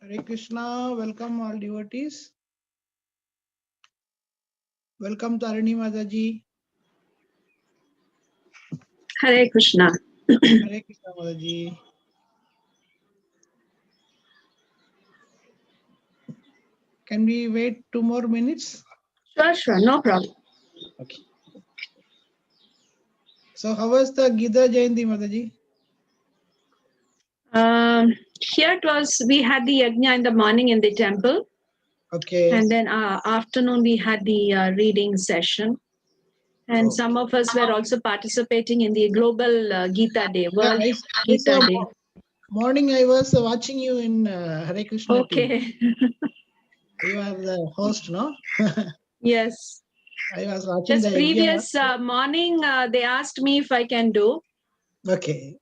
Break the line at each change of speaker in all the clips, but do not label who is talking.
Hare Krishna, welcome all devotees. Welcome Tarini Mataji.
Hare Krishna.
Hare Krishna Mataji. Can we wait 2 more minutes?
Sure, no problem.
Okay. So how was the Gita Jayanti Mataji?
Here it was, we had the yajna in the morning in the temple.
Okay.
And then afternoon we had the reading session. And some of us were also participating in the Global Gita Day, World Gita Day.
Morning I was watching you in Hare Krishna
Okay.
TV. You are the host, no?
Yes.
I was watching
Just
the
previous morning, they asked me if I can do.
Okay.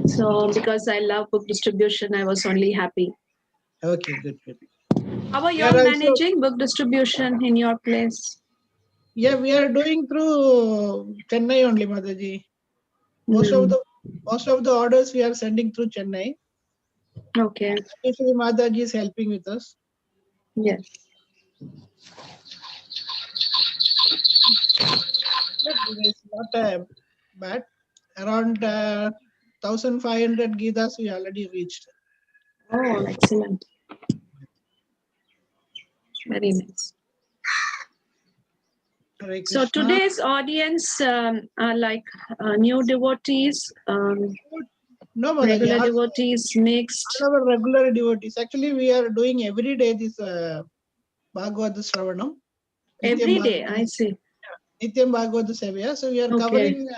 So because I love book distribution, I was only happy.
Okay, good.
How are you all managing book distribution in your place?
Yeah, we are doing through Chennai only, Mataji. Most of the orders we are sending through Chennai.
Okay.
Actually, Mataji is helping with us.
Yes.
It's not bad. Around 1,500 Gitas we already reached.
Oh, excellent. Very nice. So today's audience are like new devotees,
no,
regular devotees, mixed.
All our regular devotees. Actually, we are doing every day this Bhagavata Shravanam.
Every day, I see.
Nityam Bhagavata Sevaya. So we are covering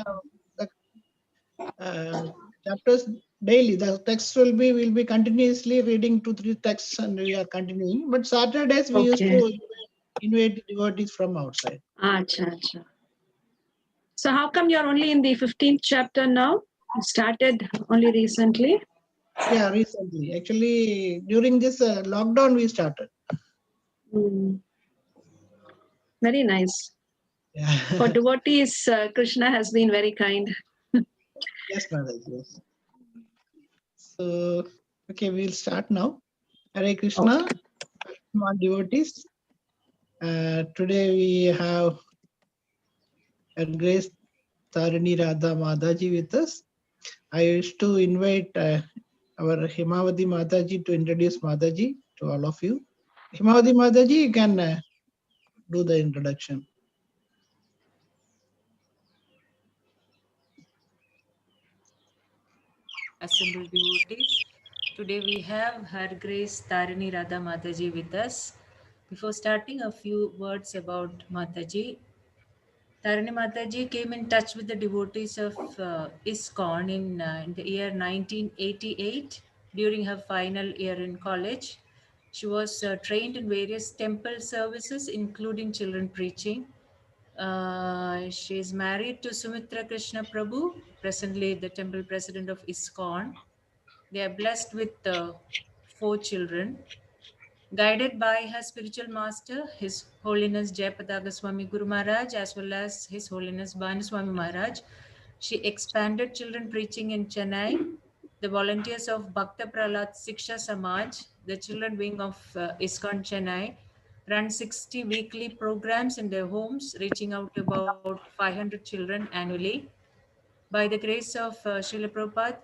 the chapters daily. The text will be continuously reading 2-3 texts and we are continuing. But Saturdays we used to invite devotees from outside.
Acha. So how come you're only in the 15th chapter now? You started only recently?
Yeah, recently. Actually, during this lockdown we started.
Very nice.
Yeah.
For devotees, Krishna has been very kind.
Yes, Mother. Yes. So, okay, we'll start now. Hare Krishna, my devotees. Today we have a Grace Tarini Radha Mataji with us. I wish to invite our Himavati Mataji to introduce Mataji to all of you. Himavati Mataji, you can do the introduction.
Assembled devotees. Today we have Her Grace Tarini Radha Mataji with us. Before starting, a few words about Mataji. Tarini Mataji came in touch with the devotees of ISKCON in the year 1988 during her final year in college. She was trained in various temple services, including children preaching. She is married to Sumitra Krishna Prabhu, presently the temple president of ISKCON. They are blessed with 4 children. Guided by her spiritual master, His Holiness Jayapataga Swami Guru Maharaj, as well as His Holiness Bhanuswami Maharaj, she expanded children preaching in Chennai. The volunteers of Bhakta Prahlad Siksha Samaj, the children wing of ISKCON Chennai, run 60 weekly programs in their homes, reaching out to about 500 children annually. By the grace of Srila Prabhupada,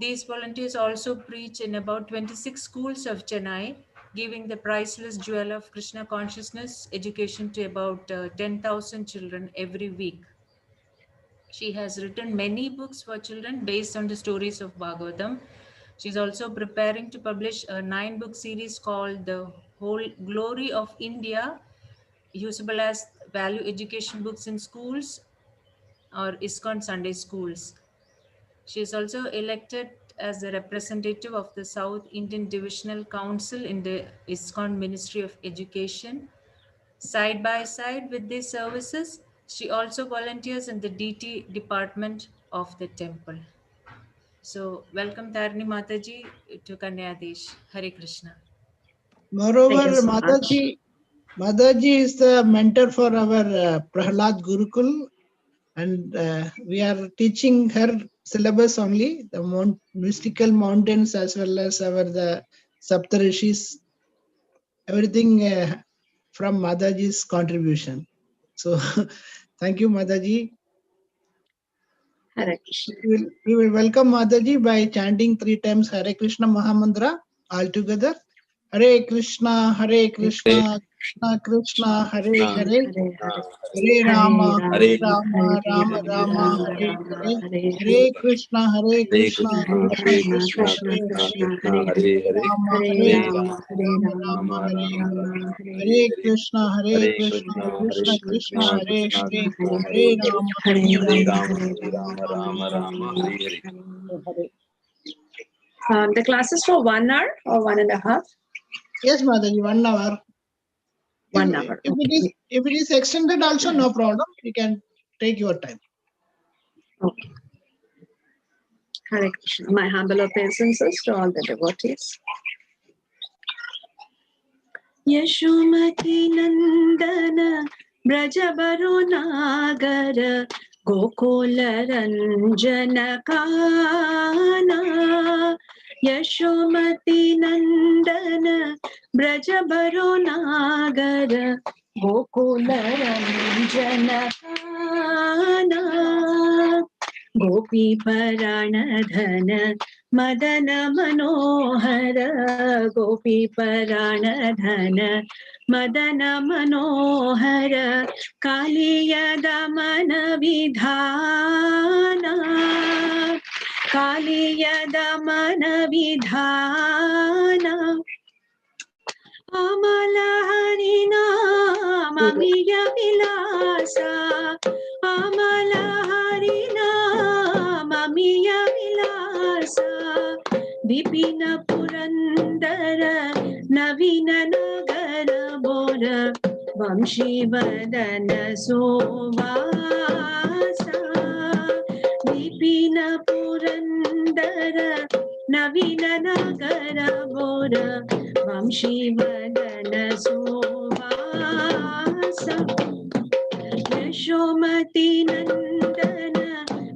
these volunteers also preach in about 26 schools of Chennai, giving the priceless jewel of Krishna consciousness education to about 10,000 children every week. She has written many books for children based on the stories of Bhagavatam. She's also preparing to publish a 9-book series called The Whole Glory of India, usable as value education books in schools or ISKCON Sunday schools. She is also elected as the representative of the South Indian Divisional Council in the ISKCON Ministry of Education. Side by side with these services, she also volunteers in the DT department of the temple. So, welcome Tarini Mataji to Kanyadesh. Hare Krishna.
Moreover, Mataji is the mentor for our Prahlad Gurukul, and we are teaching her syllabus only, the mystical mountains as well as the Saptarishis, everything from Mataji's contribution. So thank you, Mataji.
Hare Krishna.
We will welcome Mataji by chanting 3 times Hare Krishna Mahamantra all together. Hare Krishna, Hare Krishna, Krishna Krishna, Hare Hare, Hare Rama, Hare Rama, Rama Rama, Hare Hare, Hare Krishna, Hare Krishna, Krishna Krishna, Hare Hare, Hare Rama, Hare Rama, Rama Rama, Hare Hare, Hare Krishna, Krishna Krishna, Hare Hare, Hare Rama, Hare Rama, Hare.
The class is for 1 hour or 1.5?
Yes, Mataji, 1 hour.
1 hour.
If it is extended also, no problem. You can take your time.
Okay. Hare Krishna. My humble obeisances to all the devotees. Yashomati Nandana Brajabaro Nagara Gokula Ranjana Kana Yashomati Nandana Brajabaro Nagara Gokula Ranjana Kana Gopi Paranadhana Madana Manohara Gopi Paranadhana Madana Manohara Kaliya Damana Vidhana Kaliya Damana Vidhana Amala Harina Mamiya Vilasa Amala Harina Mamiya Vilasa Vipina Purandara Navina Nagara Bora Vamshi Vadana Sovasa Vipina Purandara Navina Nagara Bora Vamshi Vadana Sovasa Yashomati Nandana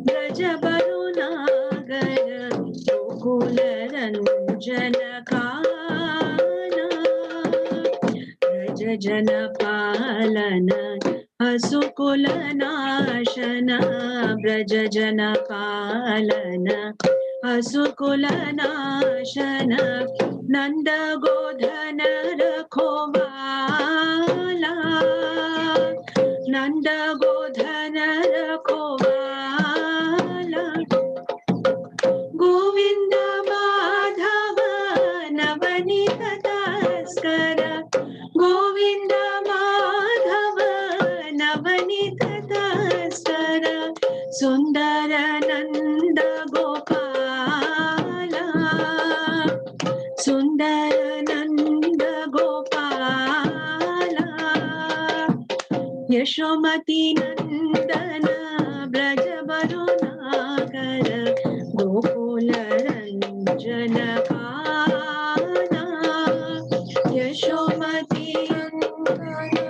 Brajabarunagara Gokula Ranjana Kana Brajajana Palana Asukula Nashana Brajajana Palana Asukula Nashana Nanda Godhana Rakhovala Nanda Godhana Rakhovala Govinda Madhava Navanita Taskara Govinda Madhava Navanita Taskara Sundara Nanda Gopala Sundara Nanda Gopala Yashomati Nandana Brajabarunagara Gokula Ranjana Kana Yashomati Nandana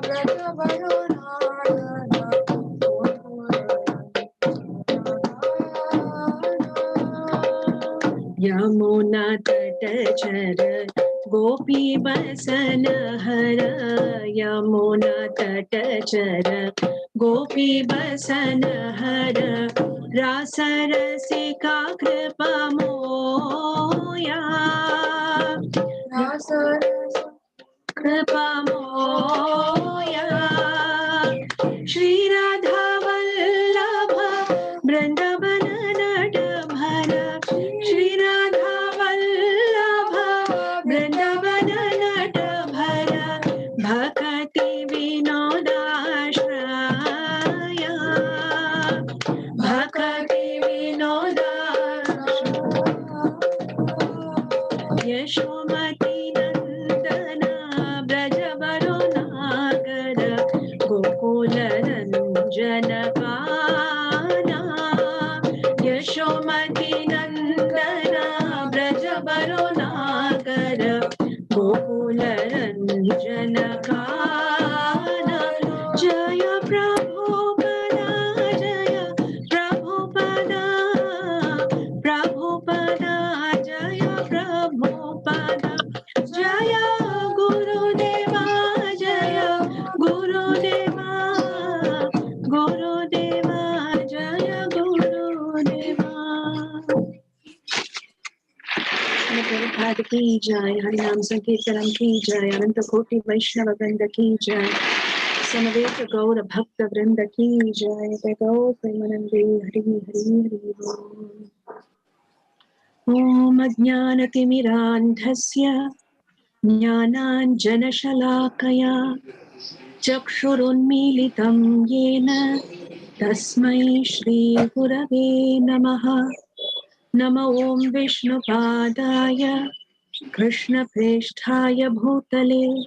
Brajabarunagara Yamuna Tatachara Gopi Basana Hara Yamuna Tatachara Gopi Basana Hara Rasa Rasika Kripa Moya Rasa Kripa Moya Shri Radha Vallabha Vrindavana Nadabhara Shri Radha Vallabha Vrindavana Nadabhara Bhakati Vinodashraya Bhakati Vinodashraya Yashomati Nandana Brajabarunagara Gokula Ranjana Kana Yashomati Nandana Brajabarunagara Gokula Ranjana Kana Jaya Prabhupada Jaya Prabhupada Prabhupada Jaya Prabhupada Prabhupada ki jai, Harinam Sankirtanam ki jai, Ananta Koti Vaishnava Vrinda ki jai, Samaveta Gaura Bhakta Vrinda ki jai, Gaur Premanande Hari Hari Hari Bol. Om Ajnanatimidandhasya Jnananjanashalakaya Chakshurunmilitam Yena Tasmai Shri Gurave Namaha. Nama Om Vishnupadaya Krishna Preshthaya Bhutale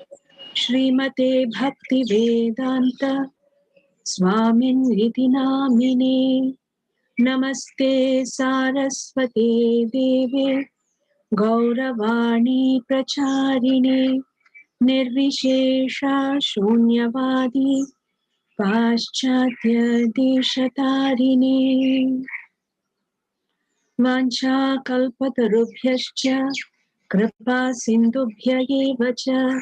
Srimate Bhakti Vedanta Swamin Riti Namine Namaste Saraswate Deve Gauravani Pracharine Nirvishesha Shunyavadi Paschatya Deshatarine Vancha kalpatarubhyascha kripa sindubhya eva cha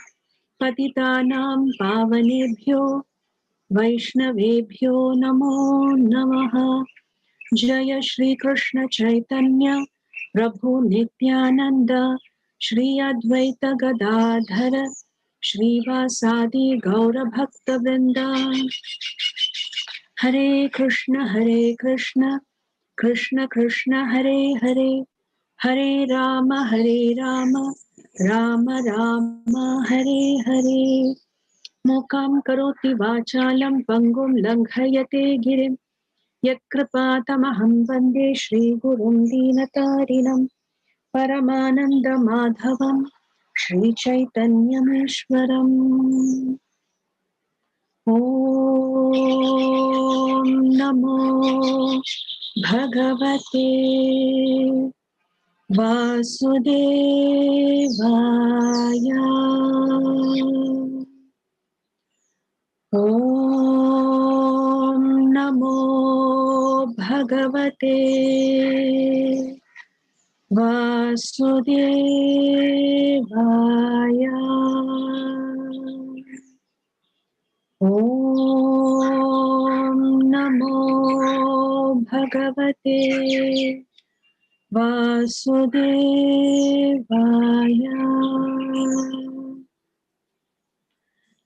patitanam pavanebhyo vaishnavebhyo namo namaha. Jaya Shri Krishna Chaitanya Prabhu Nityananda Shri Advaita Gadadhara Shri Vasadi Gaura Bhakta Vrinda. Hare Krishna Krishna Krishna Hare Hare Hare Rama Rama Rama Hare Hare. Mukam karoti vachalam pangum langhayate girim yatkripatamaham vande Shri Gurum Dinatarinam Paramananda Madhavam Shri Chaitanyameshwaram. Om Namo Bhagavate Vasudevaya. Om Namo Bhagavate Vasudevaya. Om Namo Bhagavate Vasudevaya.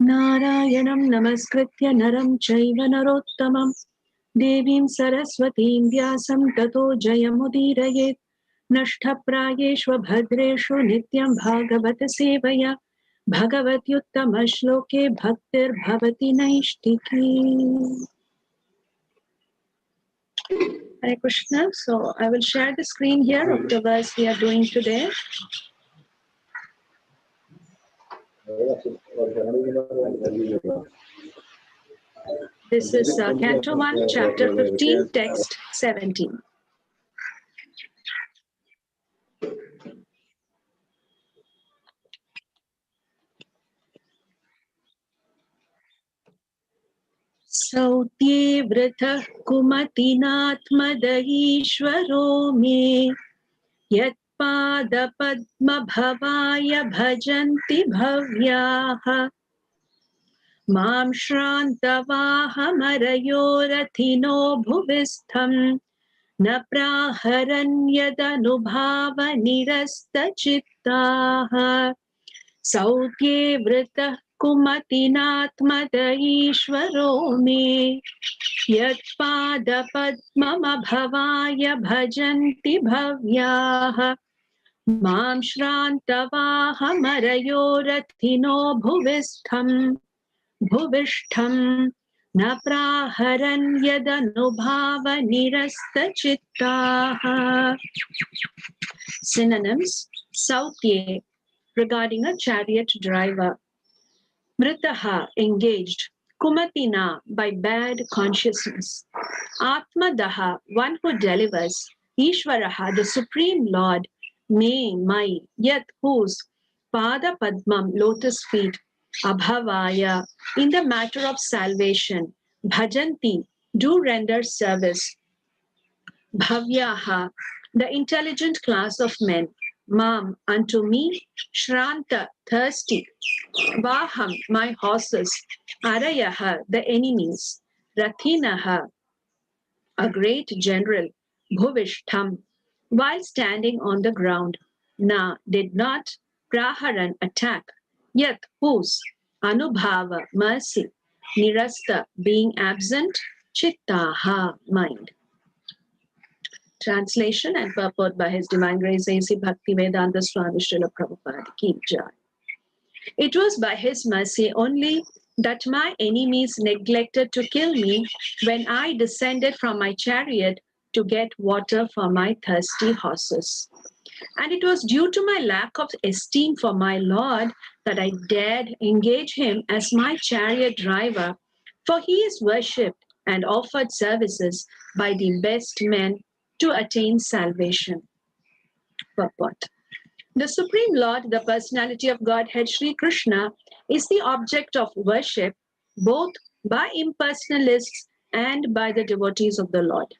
Narayanam Namaskritya Naram Chaiva Narottamam Devim Saraswatim Vyasam Tato Jayamudiraye Nashtaprayeshva Bhadreshu Nityam Bhagavata Sevaya Bhagavatyuttama Shloke Bhaktir Bhavati Naishtiki. Hare Krishna. So I will share the screen here of the verse we are doing today. This is Canto 1, Chapter 15, Text 17. Sautye vritah kumatinatmadayishvaro me yatpada padma bhavaya bhajanti bhavyaha mam shrantavaha marayorathino bhuvistham na praharan yadanubhava nirasta chittaha. Sautye vritah kumatinatmadayishvaro me yatpada padmama bhavaya bhajanti bhavyaha mam shrantavaha marayorathino bhuvishtham na praharan yadanubhava nirasta chittaha. Synonyms: Sautye, regarding a chariot driver. Mritaha, engaged. Kumatina, by bad consciousness. Atmadaha, one who delivers. Ishvaraha, the supreme Lord. Me, my, yet whose. Pada Padmam, lotus feet. Abhavaya, in the matter of salvation. Bhajanti, do render service. Bhavyaha, the intelligent class of men. Mam, unto me. Shranta, thirsty. Vaham, my horses. Arayaha, the enemies. Rathinaha, a great general. Bhuvishtham, while standing on the ground. did not praharan attack, yet whose anubhava mercy, nirasta being absent, chittaha mind. Translation and purport by His Divine Grace A.C. Bhaktivedanta Swami Srila Prabhupada Ki Jai. It was by His mercy only that my enemies neglected to kill me when I descended from my chariot to get water for my thirsty horses. And it was due to my lack of esteem for my Lord that I dared engage Him as my chariot driver, for He is worshipped and offered services by the best men to attain salvation. Purport. The Supreme Lord, the personality of Godhead Sri Krishna, is the object of worship both by impersonalists and by the devotees of the Lord.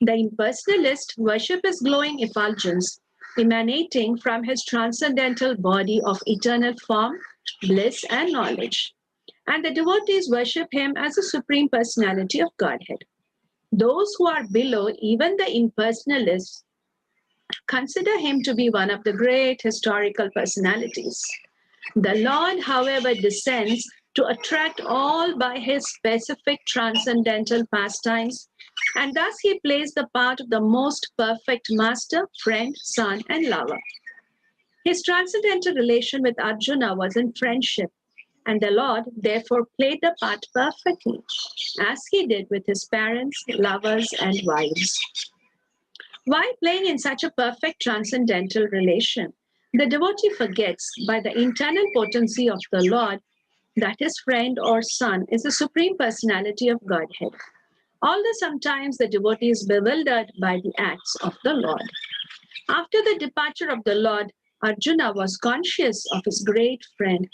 The impersonalist worship His glowing effulgence emanating from His transcendental body of eternal form, bliss, and knowledge. And the devotees worship Him as the Supreme Personality of Godhead. Those who are below even the impersonalists consider Him to be one of the great historical personalities. The Lord, however, descends to attract all by His specific transcendental pastimes, and thus He plays the part of the most perfect master, friend, son, and lover. His transcendental relation with Arjuna was in friendship, and the Lord therefore played the part perfectly, as He did with His parents, lovers, and wives. While playing in such a perfect transcendental relation, the devotee forgets by the internal potency of the Lord that his friend or son is the Supreme Personality of Godhead. Although sometimes the devotee is bewildered by the acts of the Lord. After the departure of the Lord, Arjuna was conscious of his great friend,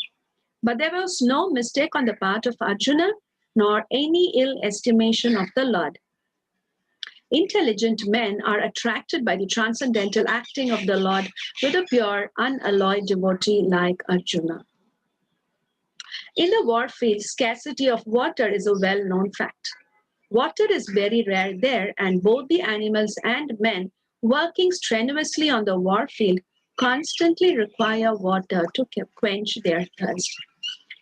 but there was no mistake on the part of Arjuna, nor any ill estimation of the Lord. Intelligent men are attracted by the transcendental acting of the Lord with a pure, unalloyed devotee like Arjuna. In the war field, scarcity of water is a well-known fact. Water is very rare there, and both the animals and men working strenuously on the war field constantly require water to quench their thirst.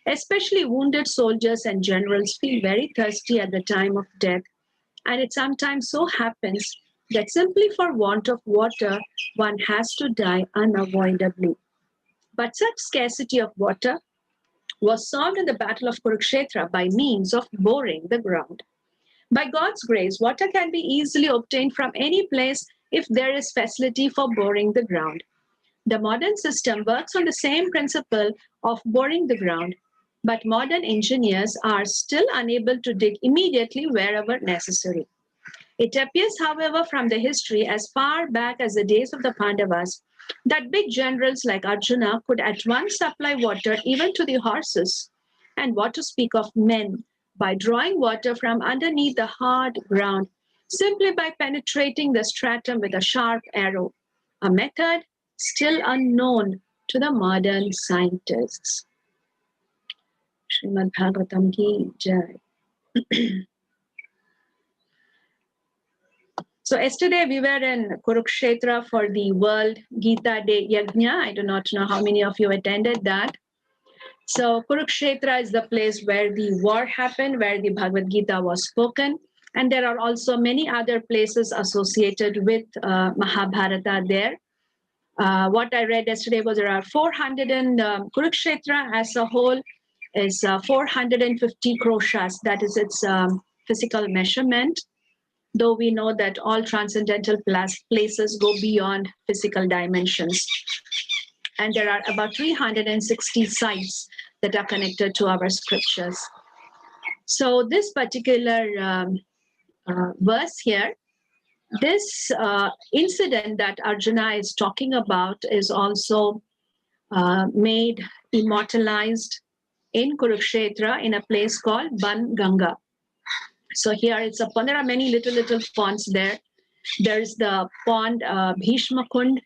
Especially wounded soldiers and generals feel very thirsty at the time of death, and it sometimes so happens that simply for want of water, one has to die unavoidably. But such scarcity of water was solved in the Battle of Kurukshetra by means of boring the ground. By God's grace, water can be easily obtained from any place if there is facility for boring the ground. The modern system works on the same principle of boring the ground, but modern engineers are still unable to dig immediately wherever necessary. It appears, however, from the history as far back as the days of the Pandavas, that big generals like Arjuna could at once supply water even to the horses, and what to speak of men, by drawing water from underneath the hard ground, simply by penetrating the stratum with a sharp arrow, a method still unknown to the modern scientists. Srimad Bhagavatam Ki Jai. So yesterday we were in Kurukshetra for the World Gita Day Yajna. I do not know how many of you attended that. So Kurukshetra is the place where the war happened, where the Bhagavad Gita was spoken. And there are also many other places associated with Mahabharata there. What I read yesterday was there are 400 in Kurukshetra as a whole is 450 kroshas. That is its physical measurement. Though we know that all transcendental places go beyond physical dimensions. And there are about 360 sites that are connected to our scriptures. So this particular verse here, this incident that Arjuna is talking about is also made immortalized in Kurukshetra in a place called Ban Ganga. So here it's a pond. There are many little ponds there. There's the pond Bhishma Kund,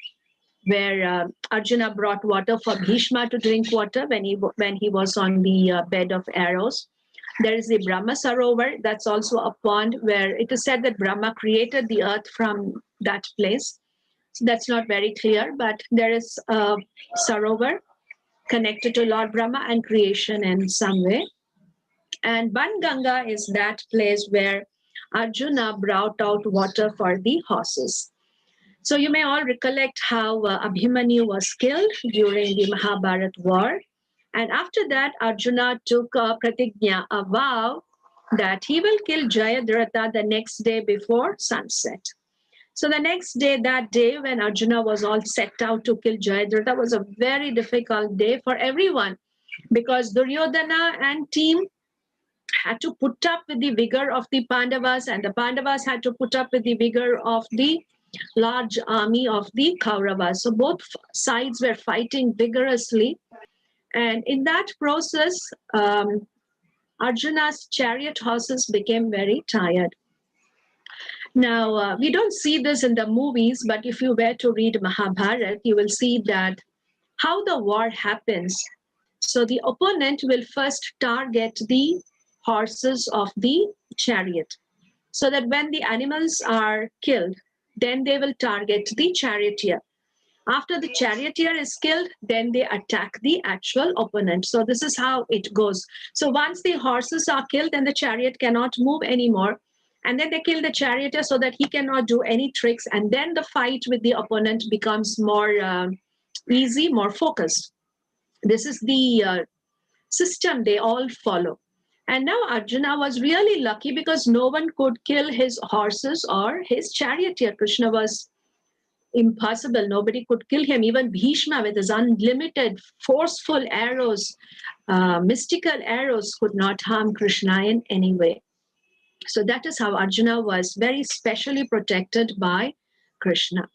where Arjuna brought water for Bhishma to drink water when he was on the bed of arrows. There is the Brahma Sarovar. That's also a pond where it is said that Brahma created the earth from that place. So that's not very clear, but there is a Sarovar connected to Lord Brahma and creation in some way. And Banganga is that place where Arjuna brought out water for the horses. So you may all recollect how Abhimanyu was killed during the Mahabharat war. And after that, Arjuna took a pratignya, a vow, that he will kill Jayadratha the next day before sunset. So the next day, that day when Arjuna was all set out to kill Jayadratha, was a very difficult day for everyone, because Duryodhana and team had to put up with the vigor of the Pandavas, and the Pandavas had to put up with the vigor of the large army of the Kauravas. So both sides were fighting vigorously. And in that process, Arjuna's chariot horses became very tired. Now, we don't see this in the movies, but if you were to read Mahabharata, you will see that how the war happens. So the opponent will first target the horses of the chariot, so that when the animals are killed, then they will target the charioteer. After the charioteer is killed, then they attack the actual opponent. So this is how it goes. So once the horses are killed, then the chariot cannot move anymore. And then they kill the charioteer so that he cannot do any tricks. And then the fight with the opponent becomes more easy, more focused. This is the system they all follow. And now Arjuna was really lucky because no one could kill his horses or his charioteer. Krishna was impossible. Nobody could kill him. Even Bhishma, with his unlimited, forceful arrows, mystical arrows, could not harm Krishna in any way. So that is how Arjuna was very specially protected by Krishna.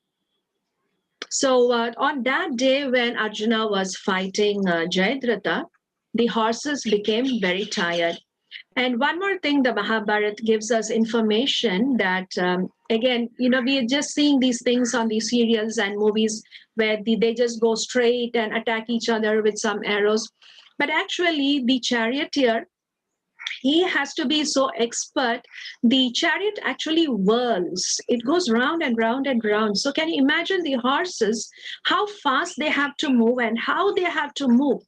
So on that day when Arjuna was fighting Jayadratha, the horses became very tired. And one more thing, the Mahabharata gives us information that, again, we are just seeing these things on these serials and movies where they just go straight and attack each other with some arrows. But actually, the charioteer, he has to be so expert. The chariot actually whirls. It goes round and round and round. So can you imagine the horses, how fast they have to move and how they have to move?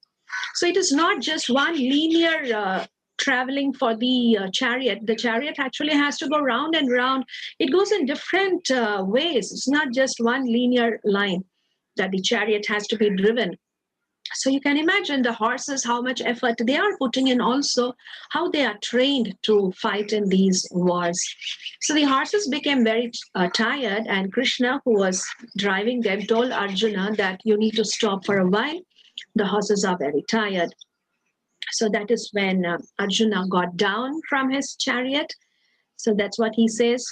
So it is not just one linear traveling for the chariot. The chariot actually has to go round and round. It goes in different ways. It's not just one linear line that the chariot has to be driven. So you can imagine the horses, how much effort they are putting in, also how they are trained to fight in these wars. So the horses became very tired, and Krishna, who was driving them, told Arjuna that you need to stop for a while. The horses are very tired. So that is when Arjuna got down from his chariot. So that's what he says.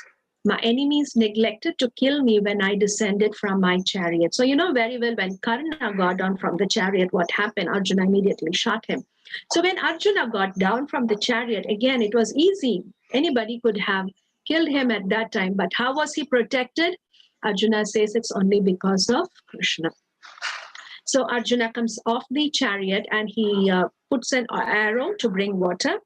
My enemies neglected to kill me when I descended from my chariot. So you know very well when Karna got down from the chariot, what happened? Arjuna immediately shot him. So when Arjuna got down from the chariot, again, it was easy. Anybody could have killed him at that time. But how was he protected? Arjuna says it's only because of Krishna. So Arjuna comes off the chariot and he puts an arrow to bring water.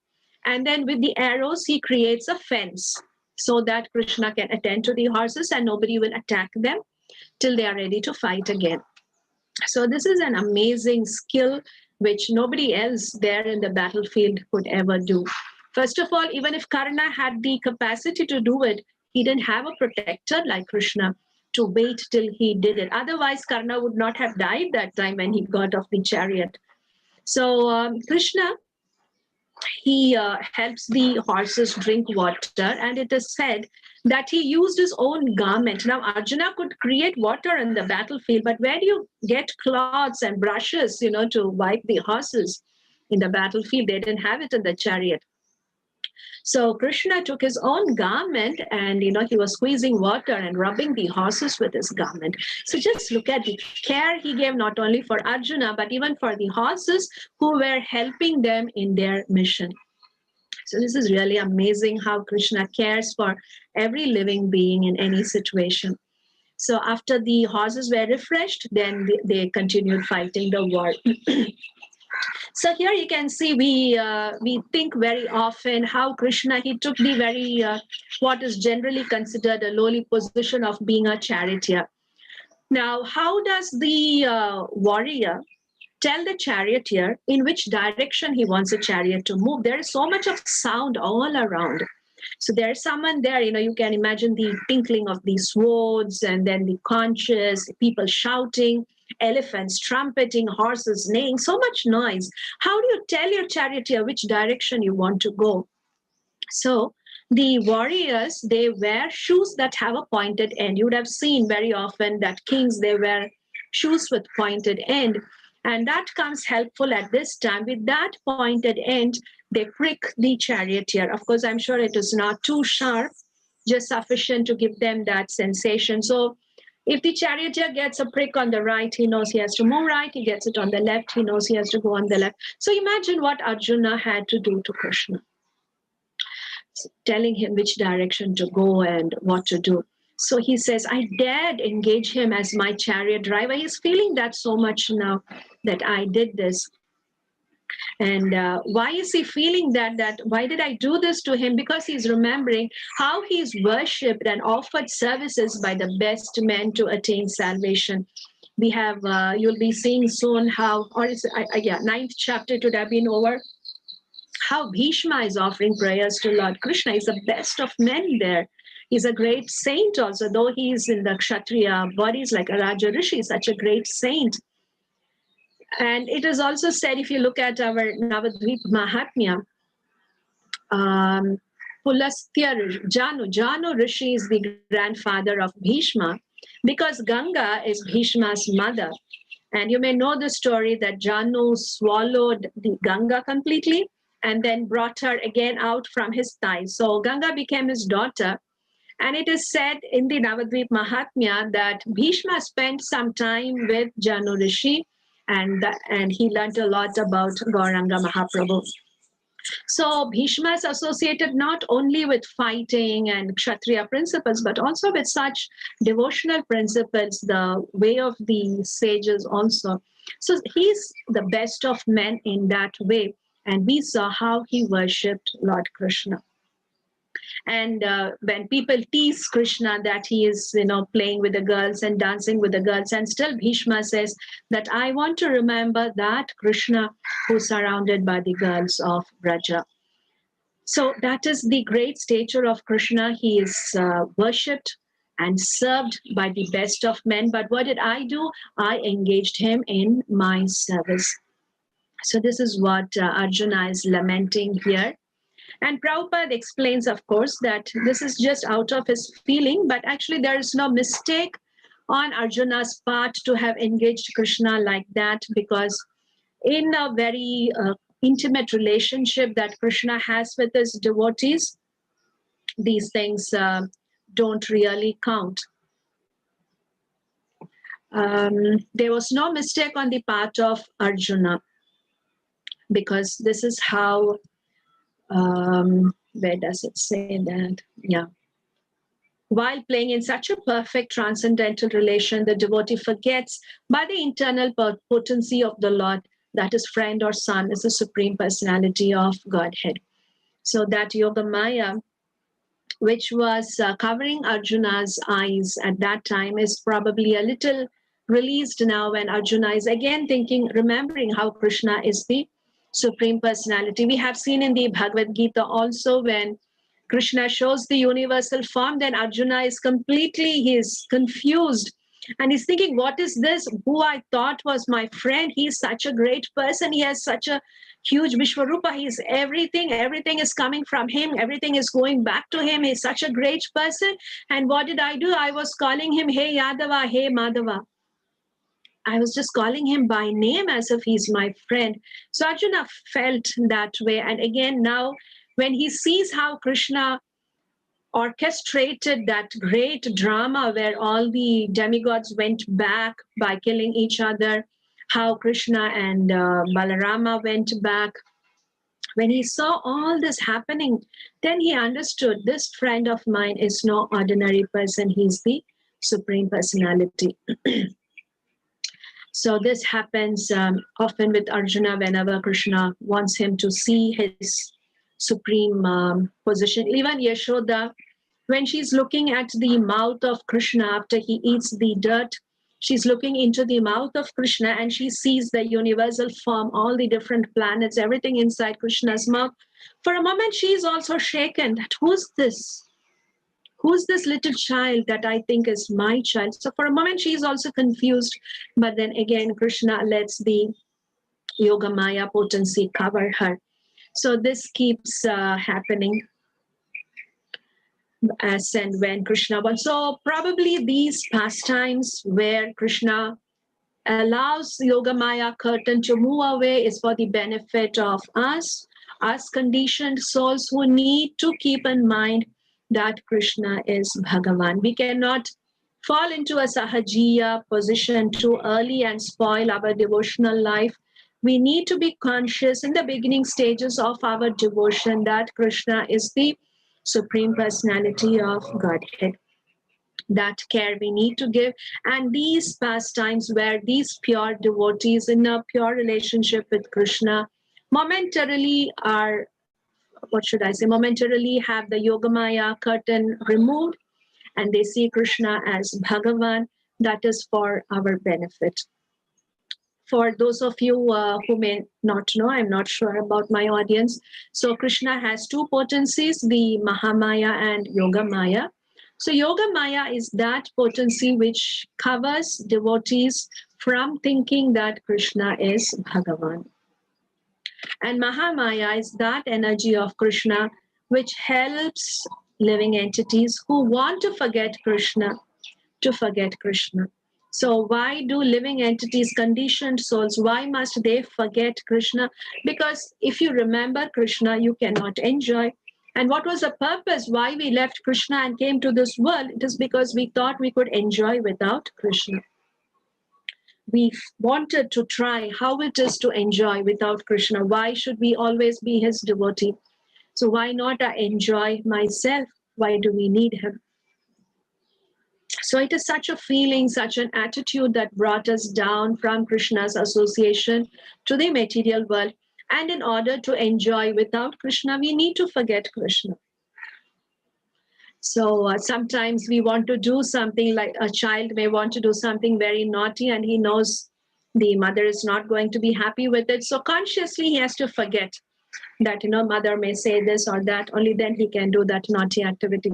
And then with the arrows, he creates a fence so that Krishna can attend to the horses and nobody will attack them till they are ready to fight again. So this is an amazing skill which nobody else there in the battlefield could ever do. First of all, even if Karna had the capacity to do it, he didn't have a protector like Krishna to wait till he did it. Otherwise, Karna would not have died that time when he got off the chariot. So Krishna, he helps the horses drink water, and it is said that he used his own garment. Now, Arjuna could create water in the battlefield, but where do you get cloths and brushes, to wipe the horses in the battlefield? They didn't have it in the chariot. So Krishna took his own garment and, he was squeezing water and rubbing the horses with his garment. So just look at the care he gave not only for Arjuna, but even for the horses who were helping them in their mission. So this is really amazing how Krishna cares for every living being in any situation. So after the horses were refreshed, then they continued fighting the war. So here you can see we think very often how Krishna, he took the very what is generally considered a lowly position of being a charioteer. Now, how does the warrior tell the charioteer in which direction he wants the chariot to move? There is so much of sound all around. So there's someone there, you can imagine the tinkling of the swords and then the conches, people shouting, elephants trumpeting, horses neighing, so much noise. How do you tell your charioteer which direction you want to go? So the warriors, they wear shoes that have a pointed end. You would have seen very often that kings, they wear shoes with pointed end. And that comes helpful at this time. With that pointed end, they prick the charioteer. Of course, I'm sure it is not too sharp, just sufficient to give them that sensation. So if the charioteer gets a prick on the right, he knows he has to move right. He gets it on the left, he knows he has to go on the left. So imagine what Arjuna had to do to Krishna, telling him which direction to go and what to do. So he says, I dared engage him as my chariot driver. He's feeling that so much now that I did this. And why is he feeling that? Why did I do this to him? Because he's remembering how he's worshipped and offered services by the best men to attain salvation. We have, you'll be seeing soon how, or is ninth chapter to have been over, how Bhishma is offering prayers to Lord Krishna. He's the best of men there. He's a great saint also, though he's in the Kshatriya bodies like a Raja Rishi, such a great saint. And it is also said, if you look at our Navadvip Mahatmya, Pulastya Janu Rishi is the grandfather of Bhishma, because Ganga is Bhishma's mother. And you may know the story that Janu swallowed the Ganga completely and then brought her again out from his thighs. So Ganga became his daughter. And it is said in the Navadvip Mahatmya that Bhishma spent some time with Janu Rishi, and he learned a lot about Gauranga Mahaprabhu. So Bhishma is associated not only with fighting and Kshatriya principles, but also with such devotional principles, the way of the sages also. So he's the best of men in that way. And we saw how he worshipped Lord Krishna. And when people tease Krishna that he is, playing with the girls and dancing with the girls, and still Bhishma says that I want to remember that Krishna who's surrounded by the girls of Braja. So that is the great stature of Krishna. He is worshipped and served by the best of men. But what did I do? I engaged him in my service. So this is what Arjuna is lamenting here. And Prabhupada explains, of course, that this is just out of his feeling, but actually there is no mistake on Arjuna's part to have engaged Krishna like that, because in a very intimate relationship that Krishna has with his devotees, these things don't really count. There was no mistake on the part of Arjuna, because this is how, where does it say that? Yeah. While playing in such a perfect transcendental relation, the devotee forgets by the internal potency of the Lord that his friend or son is the Supreme Personality of Godhead. So that Yoga Maya, which was covering Arjuna's eyes at that time, is probably a little released now when Arjuna is again remembering how Krishna is the Supreme Personality. We have seen in the Bhagavad Gita also, when Krishna shows the universal form, then Arjuna is he's confused. And he's thinking, what is this? Who I thought was my friend, he's such a great person. He has such a huge Vishwarupa. He's everything. Everything is coming from him. Everything is going back to him. He's such a great person. And what did I do? I was calling him, hey Yadava, hey Madhava. I was just calling him by name as if he's my friend. So Arjuna felt that way. And again, now when he sees how Krishna orchestrated that great drama where all the demigods went back by killing each other, how Krishna and Balarama went back, when he saw all this happening, then he understood this friend of mine is no ordinary person. He's the Supreme Personality. So this happens often with Arjuna whenever Krishna wants him to see his supreme position. Even Yashoda, when she's looking at the mouth of Krishna after he eats the dirt, She's looking into the mouth of Krishna and she sees the universal form, all the different planets, everything inside Krishna's mouth. For a moment, she is also shaken that who's this? Who's this little child that I think is my child? So for a moment, she is also confused. But then again, Krishna lets the Yoga Maya potency cover her. So this keeps happening as and when Krishna wants. So probably these pastimes where Krishna allows Yoga Maya curtain to move away is for the benefit of us conditioned souls who need to keep in mind that Krishna is Bhagavan. We cannot fall into a sahajiya position too early and spoil our devotional life. We need to be conscious in the beginning stages of our devotion that Krishna is the Supreme Personality of Godhead. That care we need to give. And these pastimes where these pure devotees in a pure relationship with Krishna momentarily are, momentarily have the Yogamaya curtain removed and they see Krishna as Bhagavan, that is for our benefit. For those of you who may not know, I'm not sure about my audience. So Krishna has two potencies, the Mahamaya and Yogamaya. So Yoga Maya is that potency which covers devotees from thinking that Krishna is Bhagavan. And Mahamaya is that energy of Krishna which helps living entities who want to forget Krishna to forget Krishna. So why do living entities, conditioned souls, why must they forget Krishna? Because if you remember Krishna, you cannot enjoy. And what was the purpose why we left Krishna and came to this world? It is because we thought we could enjoy without Krishna. We wanted to try how it is to enjoy without Krishna. Why should we always be his devotee? So why not I enjoy myself? Why do we need him? So it is such a feeling, such an attitude that brought us down from Krishna's association to the material world. And in order to enjoy without Krishna, we need to forget Krishna. So sometimes we want to do something, like a child may want to do something very naughty and he knows the mother is not going to be happy with it. So consciously he has to forget that, mother may say this or that, only then he can do that naughty activity.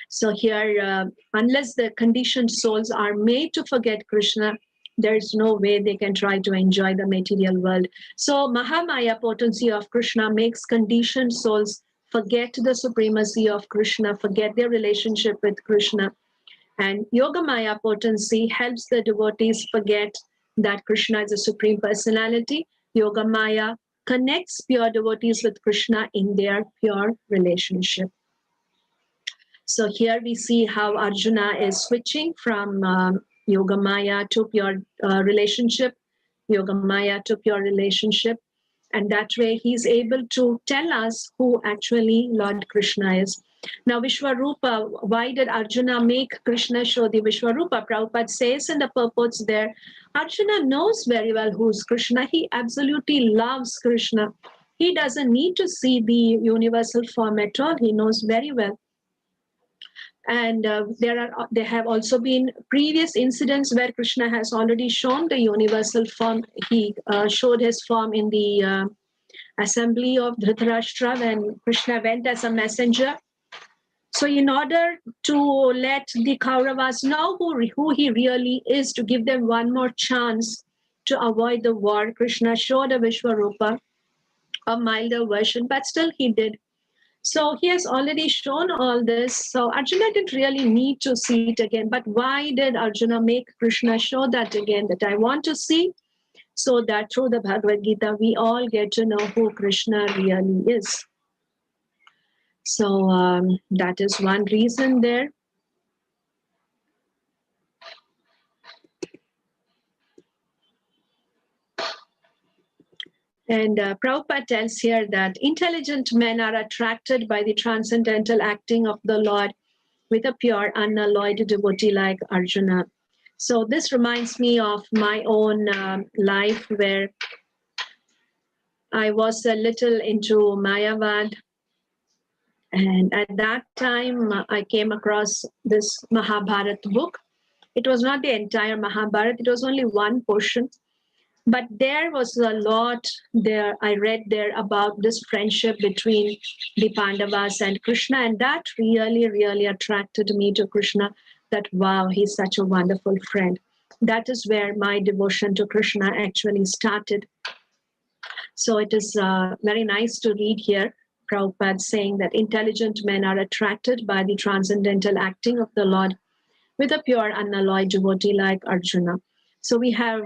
So here, unless the conditioned souls are made to forget Krishna, there's no way they can try to enjoy the material world. So Mahamaya potency of Krishna makes conditioned souls forget the supremacy of Krishna, forget their relationship with Krishna. And Yogamaya potency helps the devotees forget that Krishna is a supreme personality. Yogamaya connects pure devotees with Krishna in their pure relationship. So here we see how Arjuna is switching from Yogamaya to pure relationship, Yogamaya to pure relationship. And that way he's able to tell us who actually Lord Krishna is. Now Vishwarupa, why did Arjuna make Krishna show the Vishwarupa? Prabhupada says in the purports there, Arjuna knows very well who's Krishna. He absolutely loves Krishna. He doesn't need to see the universal form at all. He knows very well. And there have also been previous incidents where Krishna has already shown the universal form. He showed his form in the assembly of Dhritarashtra when Krishna went as a messenger. So in order to let the Kauravas know who he really is, to give them one more chance to avoid the war, Krishna showed a Vishwarupa, a milder version, but still he did. So he has already shown all this. So Arjuna didn't really need to see it again. But why did Arjuna make Krishna show that again, that I want to see? So that through the Bhagavad Gita, we all get to know who Krishna really is. So that is one reason there. And Prabhupada tells here that intelligent men are attracted by the transcendental acting of the Lord with a pure, unalloyed devotee like Arjuna. So this reminds me of my own life where I was a little into Mayavad. And at that time, I came across this Mahabharata book. It was not the entire Mahabharata, it was only one portion. But there was a lot there, I read there about this friendship between the Pandavas and Krishna, and that really, really attracted me to Krishna, that wow, he's such a wonderful friend. That is where my devotion to Krishna actually started. So it is very nice to read here, Prabhupada saying that intelligent men are attracted by the transcendental acting of the Lord with a pure, unalloyed devotee like Arjuna. So we have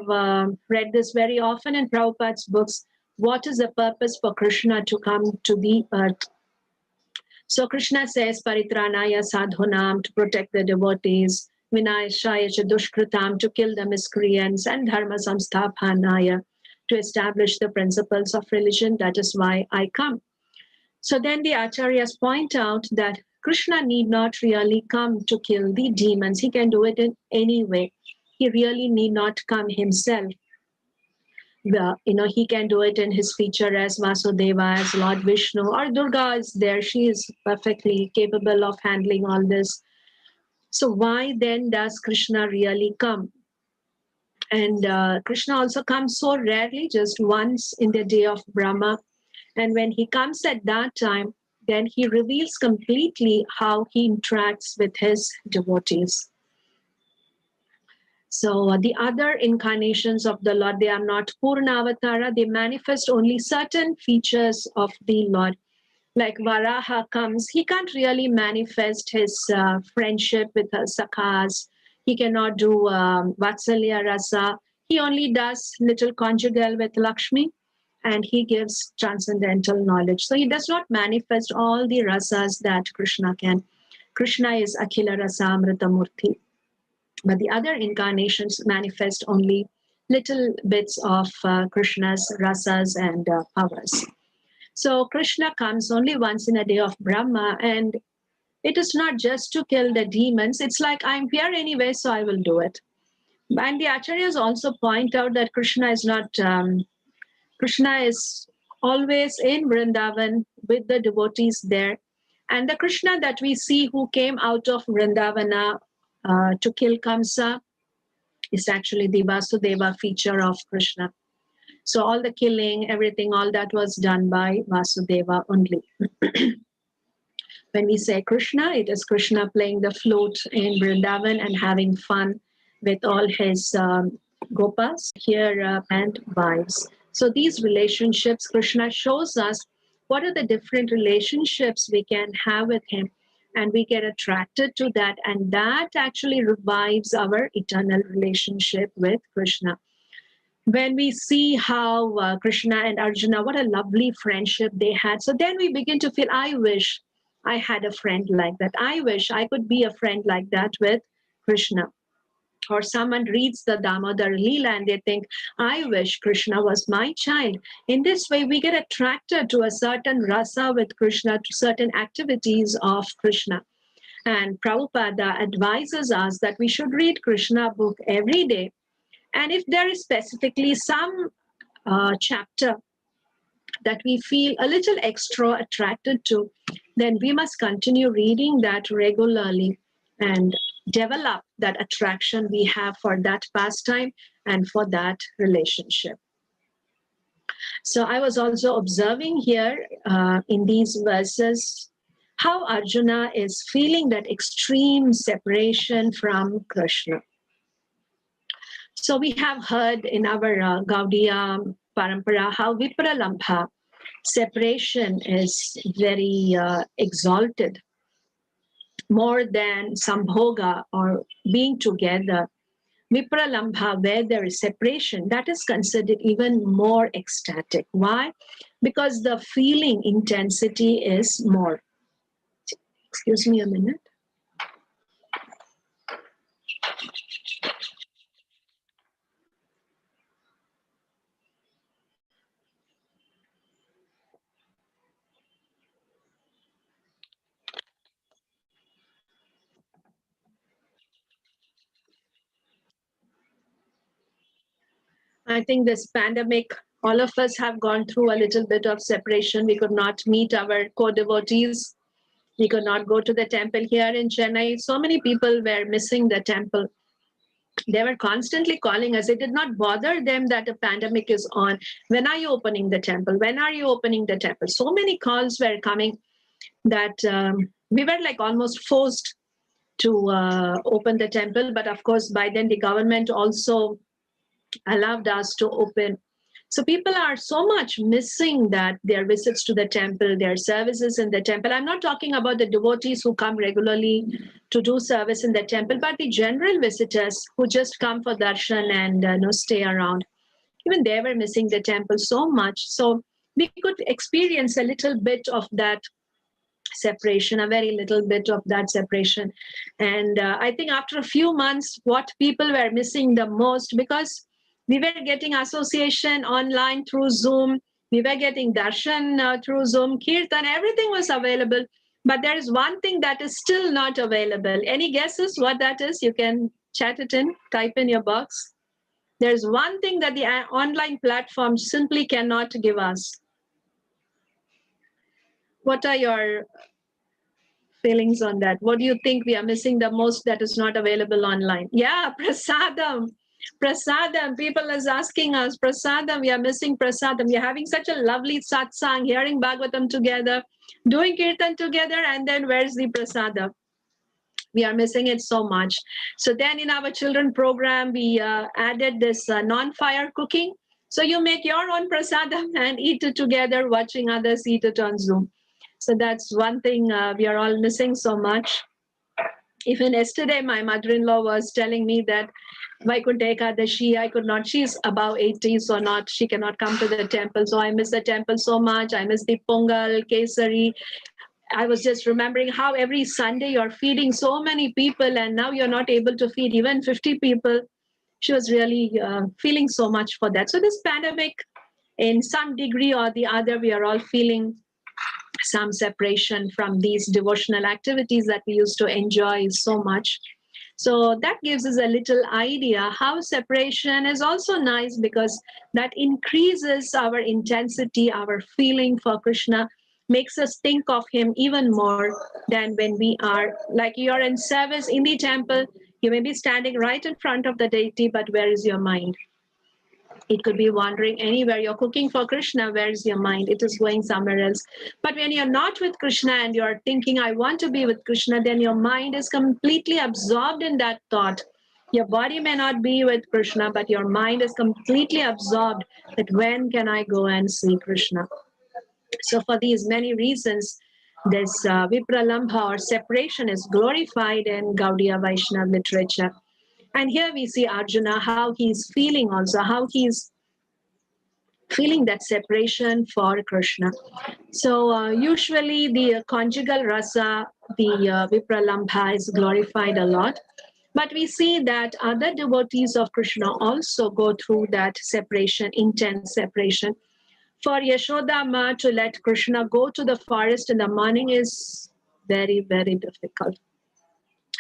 read this very often in Prabhupada's books. What is the purpose for Krishna to come to the earth? So Krishna says, Paritranaya sadhunam, to protect the devotees, Vinayashaya cha dushkritam, to kill the miscreants, and Dharma samsthapanaya, to establish the principles of religion. That is why I come. So then the acharyas point out that Krishna need not really come to kill the demons. He can do it in any way. He really need not come himself. He can do it in his feature as Vasudeva, as Lord Vishnu, or Durga is there. She is perfectly capable of handling all this. So why then does Krishna really come? And Krishna also comes so rarely, just once in the day of Brahma. And when he comes at that time, then he reveals completely how he interacts with his devotees. So the other incarnations of the Lord, they are not Purnavatara, they manifest only certain features of the Lord. Like Varaha comes, he can't really manifest his friendship with Sakhas. He cannot do Vatsalya Rasa. He only does little conjugal with Lakshmi, and he gives transcendental knowledge. So he does not manifest all the rasas that Krishna can. Krishna is Akhila Rasa Amrita Murti. But the other incarnations manifest only little bits of Krishna's rasas and powers. So Krishna comes only once in a day of Brahma, and it is not just to kill the demons. It's like, I'm here anyway, so I will do it. And the acharyas also point out that Krishna is not, Krishna is always in Vrindavan with the devotees there. And the Krishna that we see who came out of Vrindavana to kill Kamsa is actually the Vasudeva feature of Krishna. So all the killing, everything, all that was done by Vasudeva only. When we say Krishna, it is Krishna playing the flute in Vrindavan and having fun with all his gopas here and wives. So these relationships, Krishna shows us what are the different relationships we can have with him, and we get attracted to that, and that actually revives our eternal relationship with Krishna. When we see how Krishna and Arjuna, what a lovely friendship they had, so then we begin to feel, I wish I had a friend like that. I wish I could be a friend like that with Krishna. Or someone reads the Damodar Leela and they think, I wish Krishna was my child. In this way, we get attracted to a certain rasa with Krishna, to certain activities of Krishna. And Prabhupada advises us that we should read Krishna book every day. And if there is specifically some chapter that we feel a little extra attracted to, then we must continue reading that regularly and develop that attraction we have for that pastime and for that relationship. So I was also observing here in these verses how Arjuna is feeling that extreme separation from Krishna. So we have heard in our Gaudiya Parampara how Vipralambha, separation, is very exalted, more than Sambhoga or being together. Vipralambha, where there is separation, that is considered even more ecstatic. Why? Because the feeling intensity is more. Excuse me a minute. I think this pandemic, all of us have gone through a little bit of separation. We could not meet our co-devotees. We could not go to the temple here in Chennai. So many people were missing the temple. They were constantly calling us. It did not bother them that a pandemic is on. When are you opening the temple? When are you opening the temple? So many calls were coming that we were like almost forced to open the temple. But of course, by then the government also allowed us to open. So people are so much missing that their visits to the temple, their services in the temple. I'm not talking about the devotees who come regularly to do service in the temple, but the general visitors who just come for darshan and stay around. Even they were missing the temple so much. So we could experience a little bit of that separation, a very little bit of that separation. And I think after a few months, what people were missing the most, because we were getting association online through Zoom, we were getting darshan through Zoom, kirtan, everything was available. But there is one thing that is still not available. Any guesses what that is? You can chat it in, type in your box. There's one thing that the online platform simply cannot give us. What are your feelings on that? What do you think we are missing the most that is not available online? Yeah, prasadam. Prasadam. People is asking us, prasadam, we are missing prasadam. We are having such a lovely satsang, hearing Bhagavatam together, doing kirtan together, and then where's the prasadam? We are missing it so much. So then in our children program, we added this non-fire cooking. So you make your own prasadam and eat it together, watching others eat it on Zoom. So that's one thing we are all missing so much. Even yesterday, my mother-in-law was telling me that Vaikuntha Ekadashi, I could not, she's above 80, so not, she cannot come to the temple. So I miss the temple so much. I miss the Pongal, Kesari. I was just remembering how every Sunday you're feeding so many people and now you're not able to feed even 50 people. She was really feeling so much for that. So this pandemic, in some degree or the other, we are all feeling some separation from these devotional activities that we used to enjoy so much. So that gives us a little idea how separation is also nice, because that increases our intensity, our feeling for Krishna, makes us think of him even more than when we are, like you're in service in the temple, you may be standing right in front of the deity, but where is your mind? It could be wandering anywhere. You're cooking for Krishna, where is your mind? It is going somewhere else. But when you're not with Krishna and you're thinking, I want to be with Krishna, then your mind is completely absorbed in that thought. Your body may not be with Krishna, but your mind is completely absorbed that when can I go and see Krishna? So for these many reasons, this Vipralambha or separation is glorified in Gaudiya Vaishnava literature. And here we see Arjuna, how he's feeling also, how he's feeling that separation for Krishna. So usually the conjugal rasa, the Vipralambha is glorified a lot. But we see that other devotees of Krishna also go through that separation, intense separation. For Yashoda Ma to let Krishna go to the forest in the morning is very, very difficult.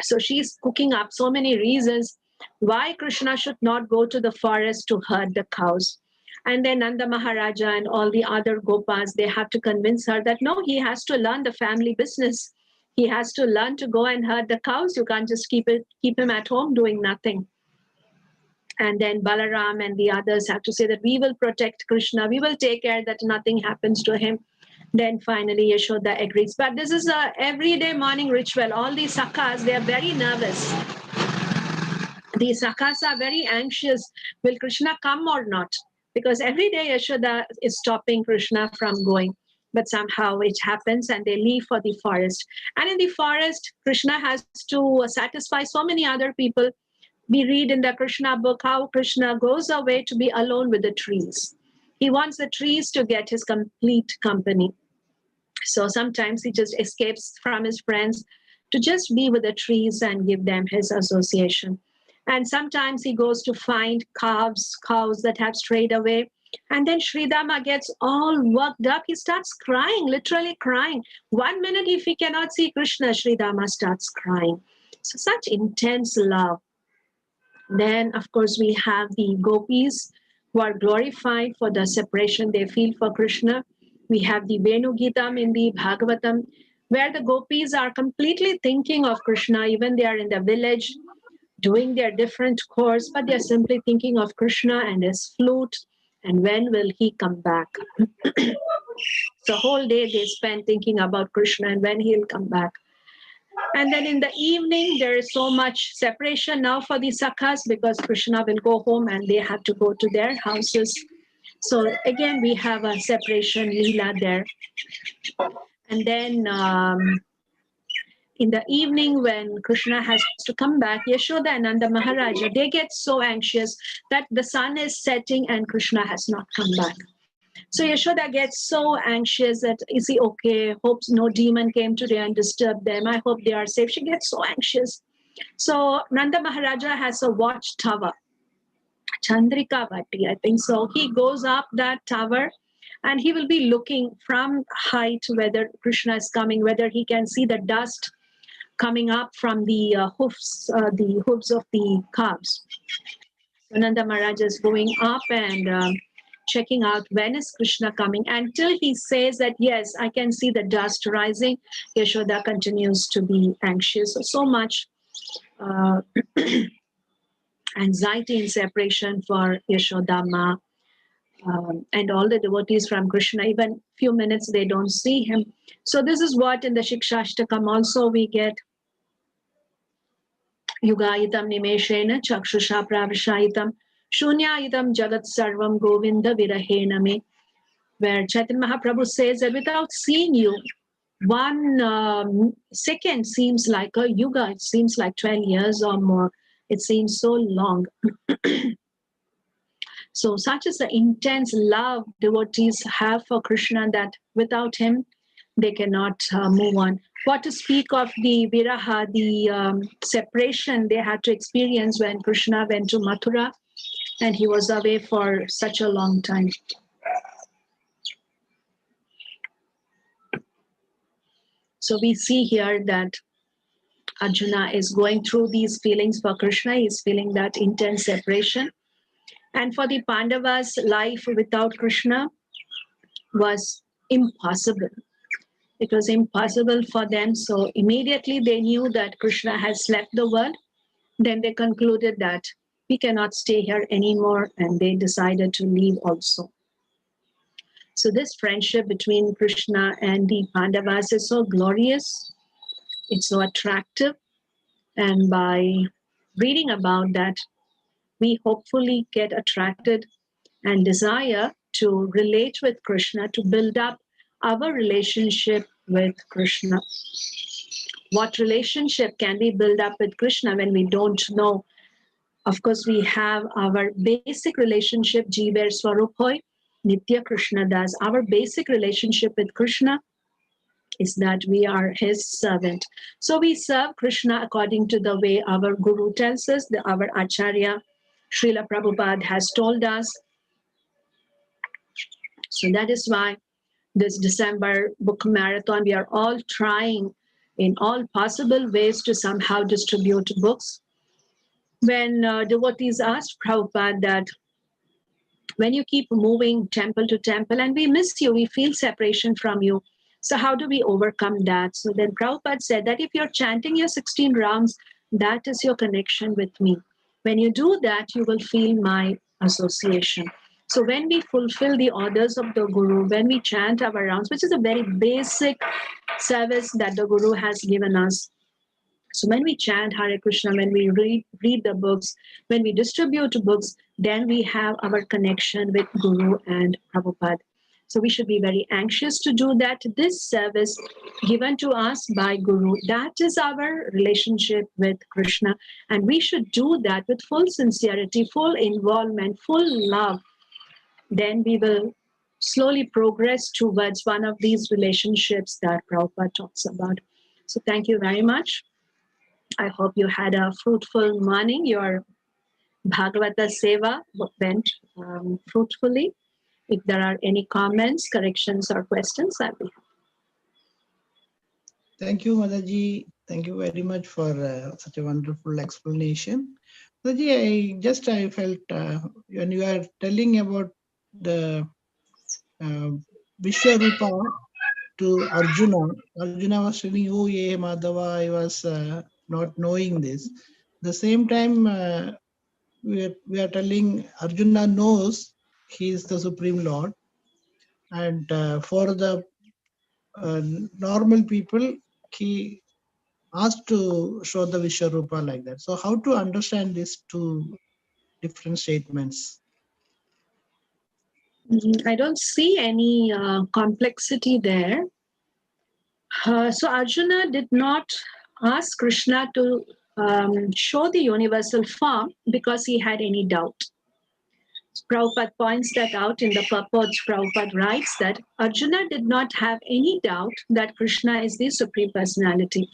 So she's cooking up so many reasons why Krishna should not go to the forest to herd the cows. And then Nanda Maharaja and all the other Gopas, they have to convince her that no, he has to learn the family business. He has to learn to go and herd the cows. You can't just keep him at home doing nothing. And then Balaram and the others have to say that we will protect Krishna. We will take care that nothing happens to him. Then finally Yashoda agrees. But this is a everyday morning ritual. All these sakhas, they are very nervous. These sakhas are very anxious. Will Krishna come or not? Because every day Yashoda is stopping Krishna from going. But somehow it happens and they leave for the forest. And in the forest, Krishna has to satisfy so many other people. We read in the Krishna book how Krishna goes away to be alone with the trees. He wants the trees to get his complete company. So sometimes he just escapes from his friends to just be with the trees and give them his association. And sometimes he goes to find cows that have strayed away. And then Sridama gets all worked up. He starts crying, literally crying. 1 minute if he cannot see Krishna, Sridama starts crying. So such intense love. Then, of course, we have the gopis who are glorified for the separation they feel for Krishna. We have the Venugitam in the Bhagavatam, where the gopis are completely thinking of Krishna, even they are in the village. doing their different chores, but they're simply thinking of Krishna and his flute and when will he come back. So whole day they spend thinking about Krishna and when he'll come back. And then in the evening, there is so much separation now for the Sakhas because Krishna will go home and they have to go to their houses. So again, we have a separation Leela there. And then in the evening when Krishna has to come back, Yashoda and Nanda Maharaja, they get so anxious that the sun is setting and Krishna has not come back. So Yashoda gets so anxious that, is he okay? Hopes no demon came today and disturbed them. I hope they are safe. She gets so anxious. So Nanda Maharaja has a watchtower, Chandrika Vati, I think so. He goes up that tower and he will be looking from height whether Krishna is coming, whether he can see the dust coming up from the hooves of the calves. So Nanda Maharaj is going up and checking out when is Krishna coming. Until he says that, yes, I can see the dust rising, Yashoda continues to be anxious. So much anxiety and separation for Yashoda Ma. And all the devotees from Krishna, even few minutes they don't see him. So this is what in the Shikshashtakam also we get. Yugayitam nimeshena chakshusha pravashayitam shunyayitam jagat sarvam govinda virahena me, where Chaitanya Mahaprabhu says that without seeing you, 1 second seems like a yuga. It seems like 12 years or more. It seems so long. So such is the intense love devotees have for Krishna that without him, they cannot move on. What to speak of the viraha, the separation they had to experience when Krishna went to Mathura and he was away for such a long time. So we see here that Arjuna is going through these feelings for Krishna. He's feeling that intense separation. And for the Pandavas, life without Krishna was impossible. It was impossible for them. So immediately they knew that Krishna has left the world. Then they concluded that we cannot stay here anymore. And they decided to leave also. So this friendship between Krishna and the Pandavas is so glorious. It's so attractive. And by reading about that, we hopefully get attracted and desire to relate with Krishna, to build up our relationship with Krishna. What relationship can we build up with Krishna when we don't know? Of course, we have our basic relationship, Jiver Swarup Hoy, Nitya Krishna Das. Our basic relationship with Krishna is that we are his servant. So we serve Krishna according to the way our Guru tells us, our Acharya, Srila Prabhupada has told us. So that is why this December book marathon, we are all trying in all possible ways to somehow distribute books. When devotees asked Prabhupada that when you keep moving temple to temple and we miss you, we feel separation from you. So how do we overcome that? So then Prabhupada said that if you're chanting your 16 rounds, that is your connection with me. When you do that, you will feel my association. So when we fulfill the orders of the Guru, when we chant our rounds, which is a very basic service that the Guru has given us. So when we chant Hare Krishna, when we read the books, when we distribute books, then we have our connection with Guru and Prabhupada. So we should be very anxious to do that. This service given to us by Guru, that is our relationship with Krishna. And we should do that with full sincerity, full involvement, full love. Then we will slowly progress towards one of these relationships that Prabhupada talks about. So thank you very much. I hope you had a fruitful morning. Your Bhagavata Seva went fruitfully. If there are any comments, corrections, or questions, I'll be happy.
Thank you, Mataji. Thank you very much for such a wonderful explanation. Mataji, I felt when you are telling about the Vishwarupa to Arjuna was telling, oh, yeah, Madhava, I was not knowing this. the same time, we are telling Arjuna knows he is the Supreme Lord, and for the normal people, he asked to show the Vishwarupa like that. So how to understand these two different statements?
I don't see any complexity there. So Arjuna did not ask Krishna to show the universal form because he had any doubt. Prabhupada points that out in the purports. Prabhupada writes that Arjuna did not have any doubt that Krishna is the Supreme Personality.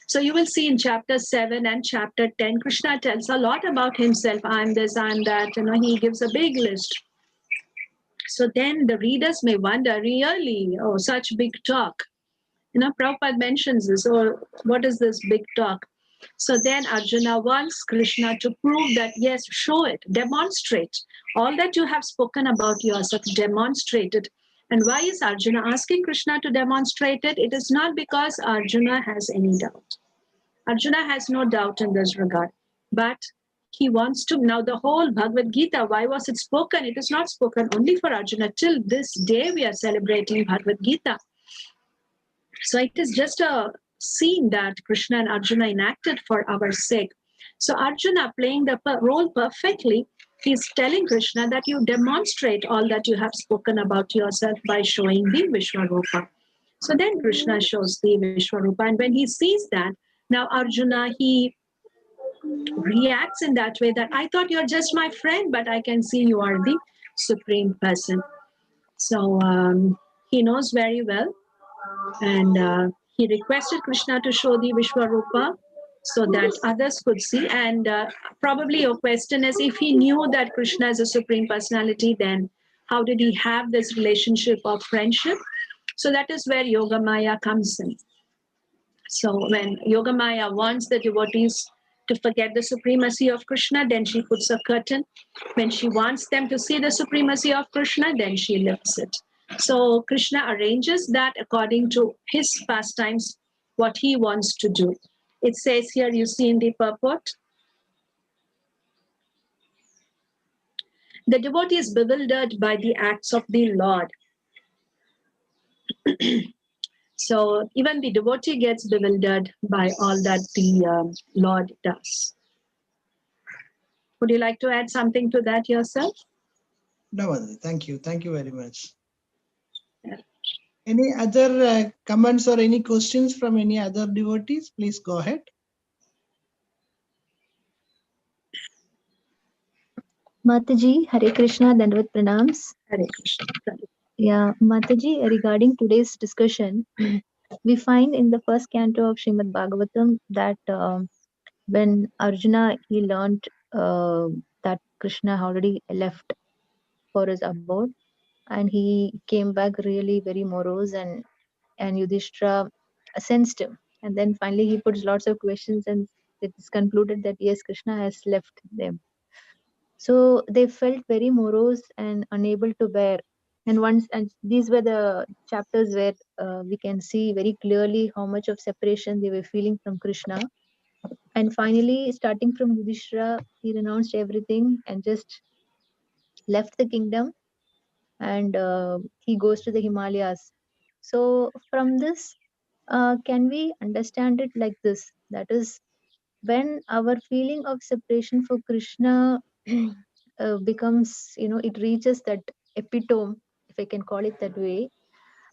So you will see in chapter 7 and chapter 10, Krishna tells a lot about himself. I'm this, I'm that. He gives a big list. So then the readers may wonder, really, oh, such big talk. Prabhupada mentions this, or what is this big talk? So then Arjuna wants Krishna to prove that, yes, show it, demonstrate. All that you have spoken about yourself, demonstrate it. And why is Arjuna asking Krishna to demonstrate it? It is not because Arjuna has any doubt. Arjuna has no doubt in this regard. But he wants to, now the whole Bhagavad Gita, why was it spoken? It is not spoken only for Arjuna. Till this day we are celebrating Bhagavad Gita. So it is just a scene that Krishna and Arjuna enacted for our sake. So Arjuna, playing the role perfectly, he's telling Krishna that you demonstrate all that you have spoken about yourself by showing the Vishwarupa. So then Krishna shows the Vishwarupa, and when he sees that, now Arjuna, he reacts in that way that I thought you're just my friend, but I can see you are the Supreme Person. So he knows very well, and he requested Krishna to show the Vishwarupa so that others could see. And probably your question is, if he knew that Krishna is a Supreme Personality, then how did he have this relationship of friendship? So that is where Yogamaya comes in. So when Yogamaya wants the devotees to forget the supremacy of Krishna, then she puts a curtain. When she wants them to see the supremacy of Krishna, then she lifts it. So Krishna arranges that according to his pastimes, what he wants to do. It says here, you see in the purport, the devotee is bewildered by the acts of the Lord. So even the devotee gets bewildered by all that the Lord does. Would you like to add something to that yourself?
No, thank you. Thank you very much.
Yeah.
Any other comments or any questions from any other devotees? Please go ahead.
Mataji, Hare Krishna, Dandavat Pranams.
Hare Krishna.
Yeah, Mataji, regarding today's discussion, we find in the first canto of Srimad Bhagavatam that when Arjuna, he learned that Krishna already left for his abode, and he came back really very morose, and Yudhishthira sensed him. And then finally he puts lots of questions, and it is concluded that yes, Krishna has left them. So they felt very morose and unable to bear. And these were the chapters where we can see very clearly how much of separation they were feeling from Krishna. And finally, starting from Yudhishthira, he renounced everything and just left the kingdom, and he goes to the Himalayas. So from this, can we understand it like this? That is, when our feeling of separation for Krishna becomes, it reaches that epitome, if I can call it that way,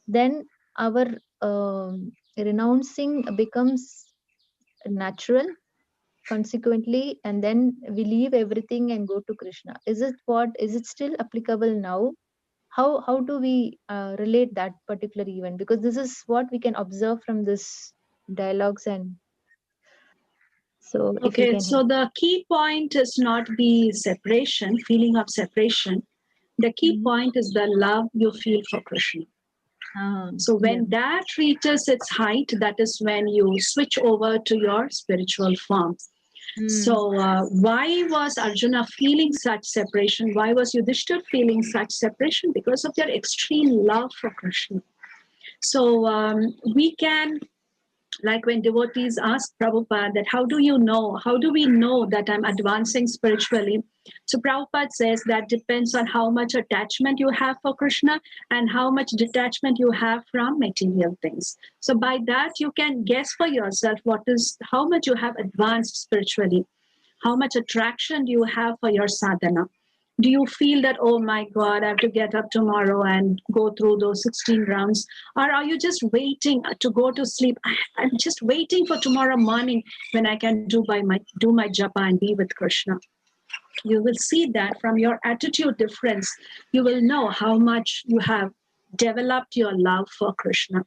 then our renouncing becomes natural, consequently, and then we leave everything and go to Krishna. Is it still applicable now? How do we relate that particular event? Because this is what we can observe from this dialogues, and so if you
Okay,
can
so the key point is not the separation, feeling of separation. The key point is the love you feel for Krishna. So when that reaches its height, that is when you switch over to your spiritual form. So why was Arjuna feeling such separation? Why was Yudhishthira feeling such separation? Because of their extreme love for Krishna. So we can Like when devotees ask Prabhupada that how do you know, how do we know that I'm advancing spiritually? So Prabhupada says that depends on how much attachment you have for Krishna and how much detachment you have from material things. So by that you can guess for yourself how much you have advanced spiritually, how much attraction do you have for your sadhana. Do you feel that, oh my God, I have to get up tomorrow and go through those 16 rounds? Or are you just waiting to go to sleep? I'm just waiting for tomorrow morning when I can do my japa and be with Krishna. You will see that from your attitude difference, you will know how much you have developed your love for Krishna.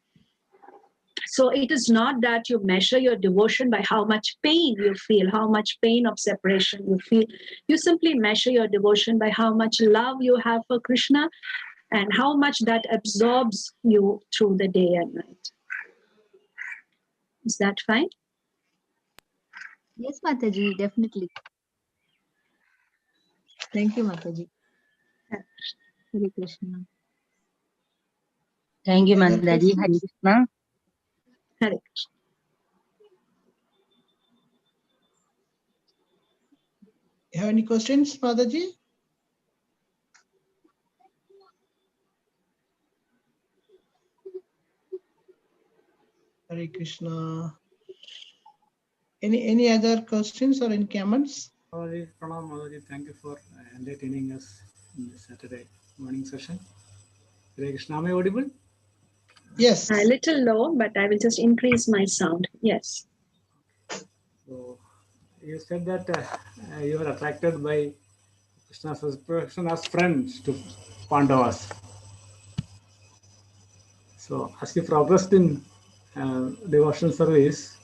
So it is not that you measure your devotion by how much pain you feel, how much pain of separation you feel. You simply measure your devotion by how much love you have for Krishna and how much that absorbs you through the day and night. Is that fine?
Yes, Mataji, definitely. Thank you, Mataji. Hare Krishna.
Thank you,
Other
Mataji. Hare
questions?
Krishna.
Hare Krishna.
You have any questions, Mataji? Hare Krishna. Any other questions or any comments?
Mataji, Pranam Mataji, thank you for entertaining us in this Saturday morning session. Hare Krishna, am I audible?
Yes.
A little low, but I will just increase my sound. Yes.
So you said that you were attracted by Krishna's friends to Pandavas. So as you progressed in devotional service,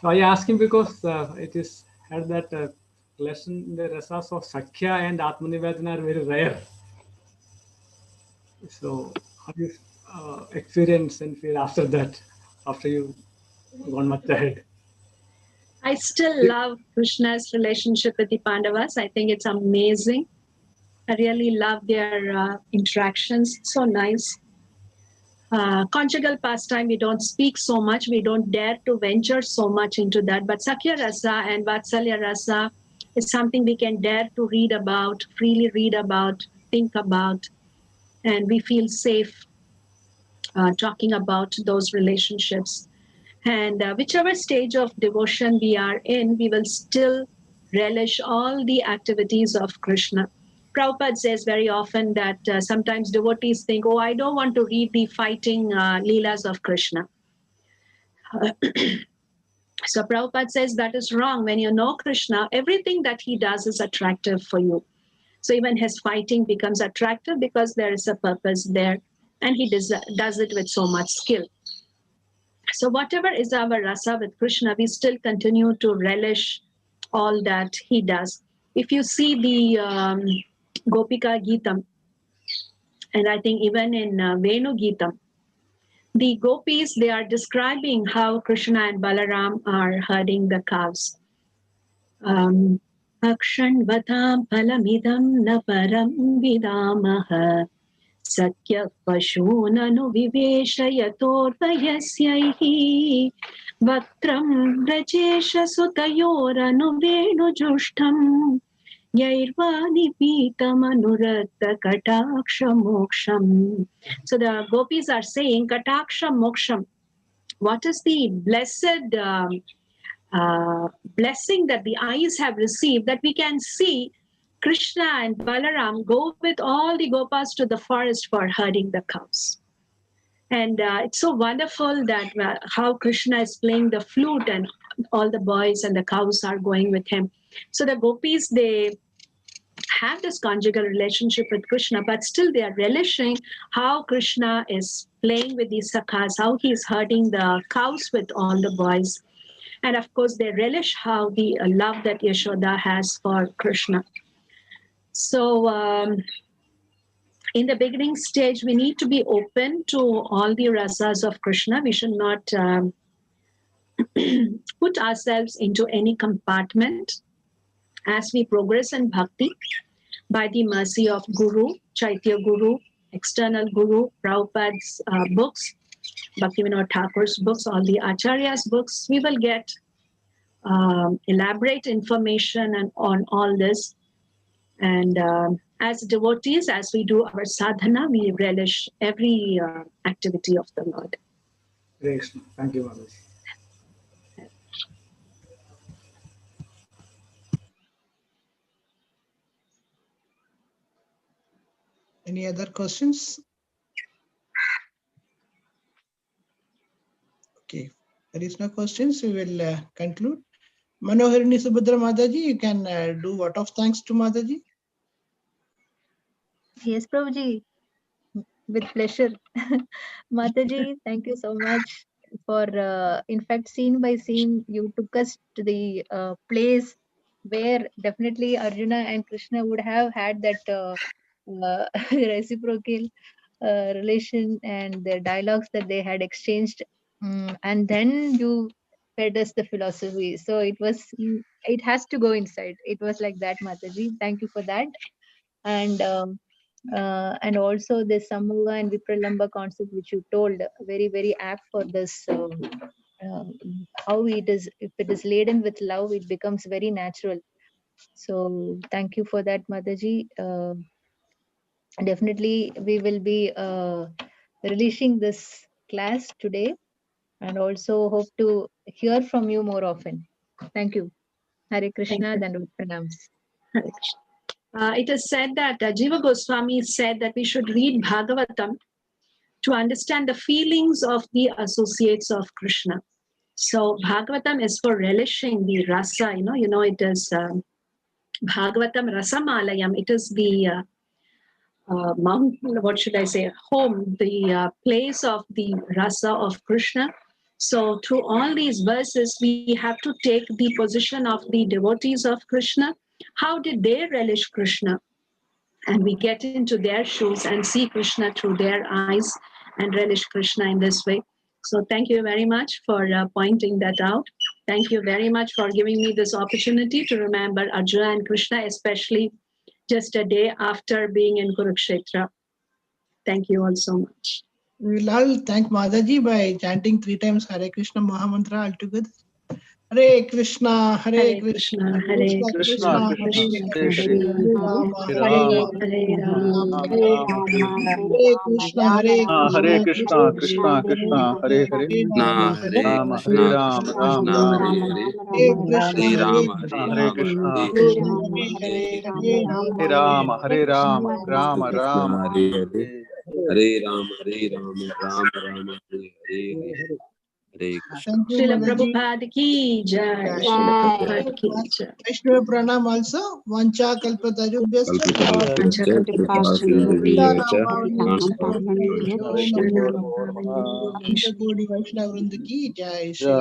I ask him because it is had that lesson, the rasas of Sakya and Atmanivedana are very rare. So how do you experience and feel after that, after you gone much ahead?
I still love Krishna's relationship with the Pandavas. I think it's amazing. I really love their interactions. So nice. Conjugal pastime, we don't speak so much. We don't dare to venture so much into that. But Sakya Rasa and Vatsalya Rasa is something we can dare to read about, freely read about, think about, and we feel safe talking about those relationships. And whichever stage of devotion we are in, we will still relish all the activities of Krishna. Prabhupada says very often that sometimes devotees think, oh, I don't want to read the fighting leelas of Krishna. So Prabhupada says that is wrong. When you know Krishna, everything that he does is attractive for you. So even his fighting becomes attractive because there is a purpose there, and he does it with so much skill. So whatever is our rasa with Krishna, we still continue to relish all that he does. If you see the Gopika Geetam, and I think even in Venu Geetam, the gopis, they are describing how Krishna and Balaram are herding the cows. Akshan vatam palamidam na param vidamaha Sakya pashunanu viveshayatorvayasyaihi Vaktram brajesha sutayoranu venujushtam Yairvani pitamanuratta kataksha moksham. So the gopis are saying kataksha moksham. What is the blessed blessing that the eyes have received, that we can see Krishna and Balaram go with all the gopas to the forest for herding the cows. And it's so wonderful that how Krishna is playing the flute and all the boys and the cows are going with him. So the gopis, they have this conjugal relationship with Krishna, but still they are relishing how Krishna is playing with these sakhas, how he is herding the cows with all the boys. And of course, they relish how the love that Yashoda has for Krishna. So in the beginning stage, we need to be open to all the rasas of Krishna. We should not put ourselves into any compartment. As we progress in bhakti, by the mercy of Guru, Chaitya Guru, external Guru, Prabhupada's books, Bhaktivinoda Thakur's books, all the Acharya's books, we will get elaborate information and on all this. And as devotees, as we do our sadhana, we relish every activity of the Lord.
Hare Krishna. Thank you, Mataji.
Any other questions? Okay, there is no questions. We will conclude. Manoharini Subhadra Mataji, you can do vote of thanks to Mataji.
Yes, Prabhuji, with pleasure. Mataji, thank you so much for, in fact, scene by scene, you took us to the place where definitely Arjuna and Krishna would have had that reciprocal relation and the dialogues that they had exchanged. And then you fed us the philosophy. So it was, it has to go inside. It was like that, Mataji. Thank you for that. And also the Samula and Vipralamba concept which you told, very, very apt for this. How it is, if it is laden with love, it becomes very natural. So thank you for that, Mataji. Definitely we will be releasing this class today and also hope to hear from you more often. Thank you. Hare Krishna, Dandavat Pranams.
Hare Krishna. It is said that Jiva Goswami said that we should read Bhagavatam to understand the feelings of the associates of Krishna. So Bhagavatam is for relishing the rasa, it is Bhagavatam Rasamalayam. It is the what should I say, home, the place of the rasa of Krishna. So through all these verses, we have to take the position of the devotees of Krishna. How did they relish Krishna? And we get into their shoes and see Krishna through their eyes and relish Krishna in this way. So thank you very much for pointing that out. Thank you very much for giving me this opportunity to remember Arjuna and Krishna, especially just a day after being in Kurukshetra. Thank you all so much.
We will all thank Mataji by chanting 3 times Hare Krishna Mahamantra altogether. Hare Krishna, Hare Krishna,
Hare Krishna,
Krishna
Krishna
Krishna, Hare Rama,
Hare Krishna, Krishna Krishna, Hare Hare,
Rama,
Hare Rama, Hare Rama, Rama Rama,
Hare Krishna, Hare
Hare Krishna,
Hare
Hare Rama, Hare Rama, Rama Rama,
Hare Rama, Rama Rama, Hare Hare. Hare Krishna.
Thank you,
Srila
Mataji.
Prabhupada ki jai. Srila Prabhupada ki jai.
Vaishnava Pranam also. Vancha Kalpatarubhyascha. Kodi Vaishnava Vrinda ki jai.
Jai.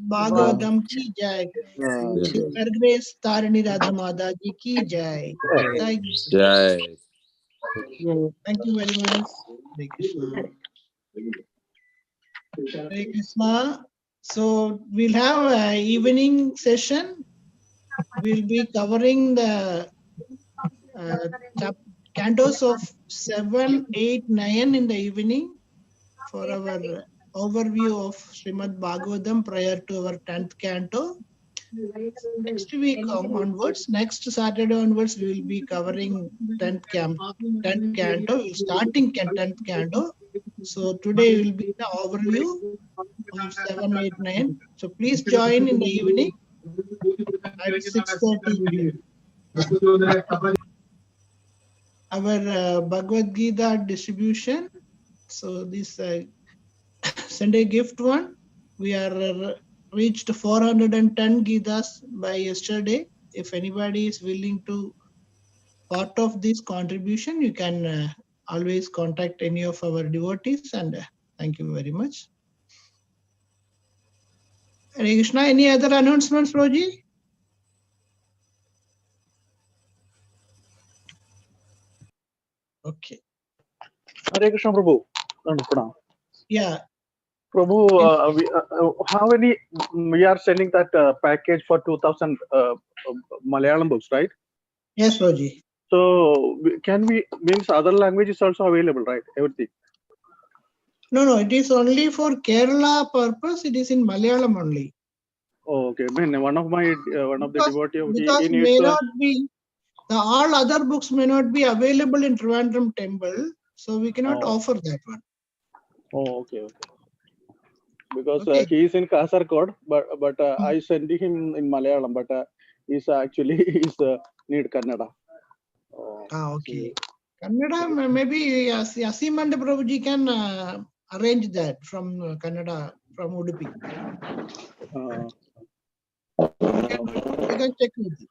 Bhagavatam ki jai. Her Grace Tarini Radha Mataji ki jai. Thank
Jai.
you very much. Hare Krishna. Hare Krishna. So we'll have an evening session. We'll be covering the cantos of 7, 8, 9 in the evening for our overview of Srimad Bhagavatam prior to our 10th canto. Next week onwards, next Saturday onwards, we will be covering 10th canto. We're starting 10th canto. So today will be the overview of 7, 8, 9. So please join in the evening at 6:30 p.m. Our Bhagavad Gita distribution. So this Sunday gift one, we are reached 410 Gitas by yesterday. If anybody is willing to part of this contribution, you can always contact any of our devotees, and thank you very much. Hare Krishna, any other announcements, Roji? Okay.
Hare Krishna Prabhu. Pranam.
Yeah.
Prabhu, how many we are selling that package for 2000 Malayalam books, right?
Yes, Roji.
So can we, means other languages also available, right? Everything.
No, it is only for Kerala purpose. It is in Malayalam only.
Oh, okay. Man, one of the devotee,
Because
he needs
may not be, all other books may not be available in Trivandrum temple, so we cannot offer that one.
Oh, okay. Because
Okay.
he is in Kasargod, but I sent him in Malayalam, but he's actually need Kannada.
Okay. Kannada, maybe Asimanda Prabhuji can arrange that from Kannada, from Udupi. We can check with you.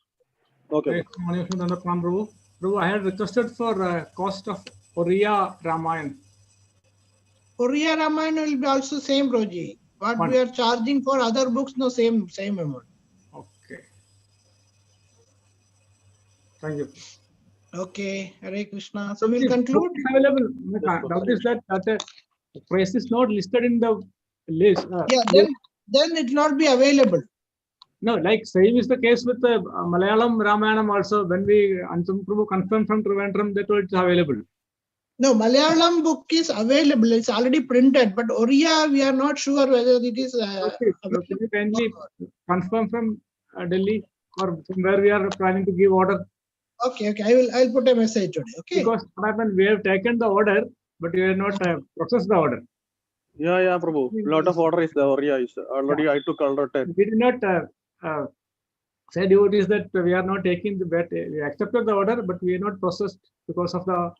Okay.
Prabhu, I had requested for cost of Oriya Ramayana.
Oriya Ramayana will be also same, Prabhuji. What we are charging for other books, no, same amount.
Okay. Thank you.
Okay, Hare Krishna. So we'll conclude.
Available. Doubt is that price is not listed in the list.
Then it will not be available.
No, like same is the case with the Malayalam Ramayanam also. When we Prabhu confirm from Trivandrum, that it's available.
No, Malayalam book is available. It's already printed, but Oriya, we are not sure whether it is
okay. So can you kindly confirm from Delhi or from where we are planning to give order?
Okay. I'll put a message today. Okay.
Because what happened, we have taken the order, but we have not processed the order.
Yeah, Prabhu. Lot of order is there. Oriya is already. I took order 10.
We did not say devotees that we are not taking the bet. We accepted the order, but we are not processed because of the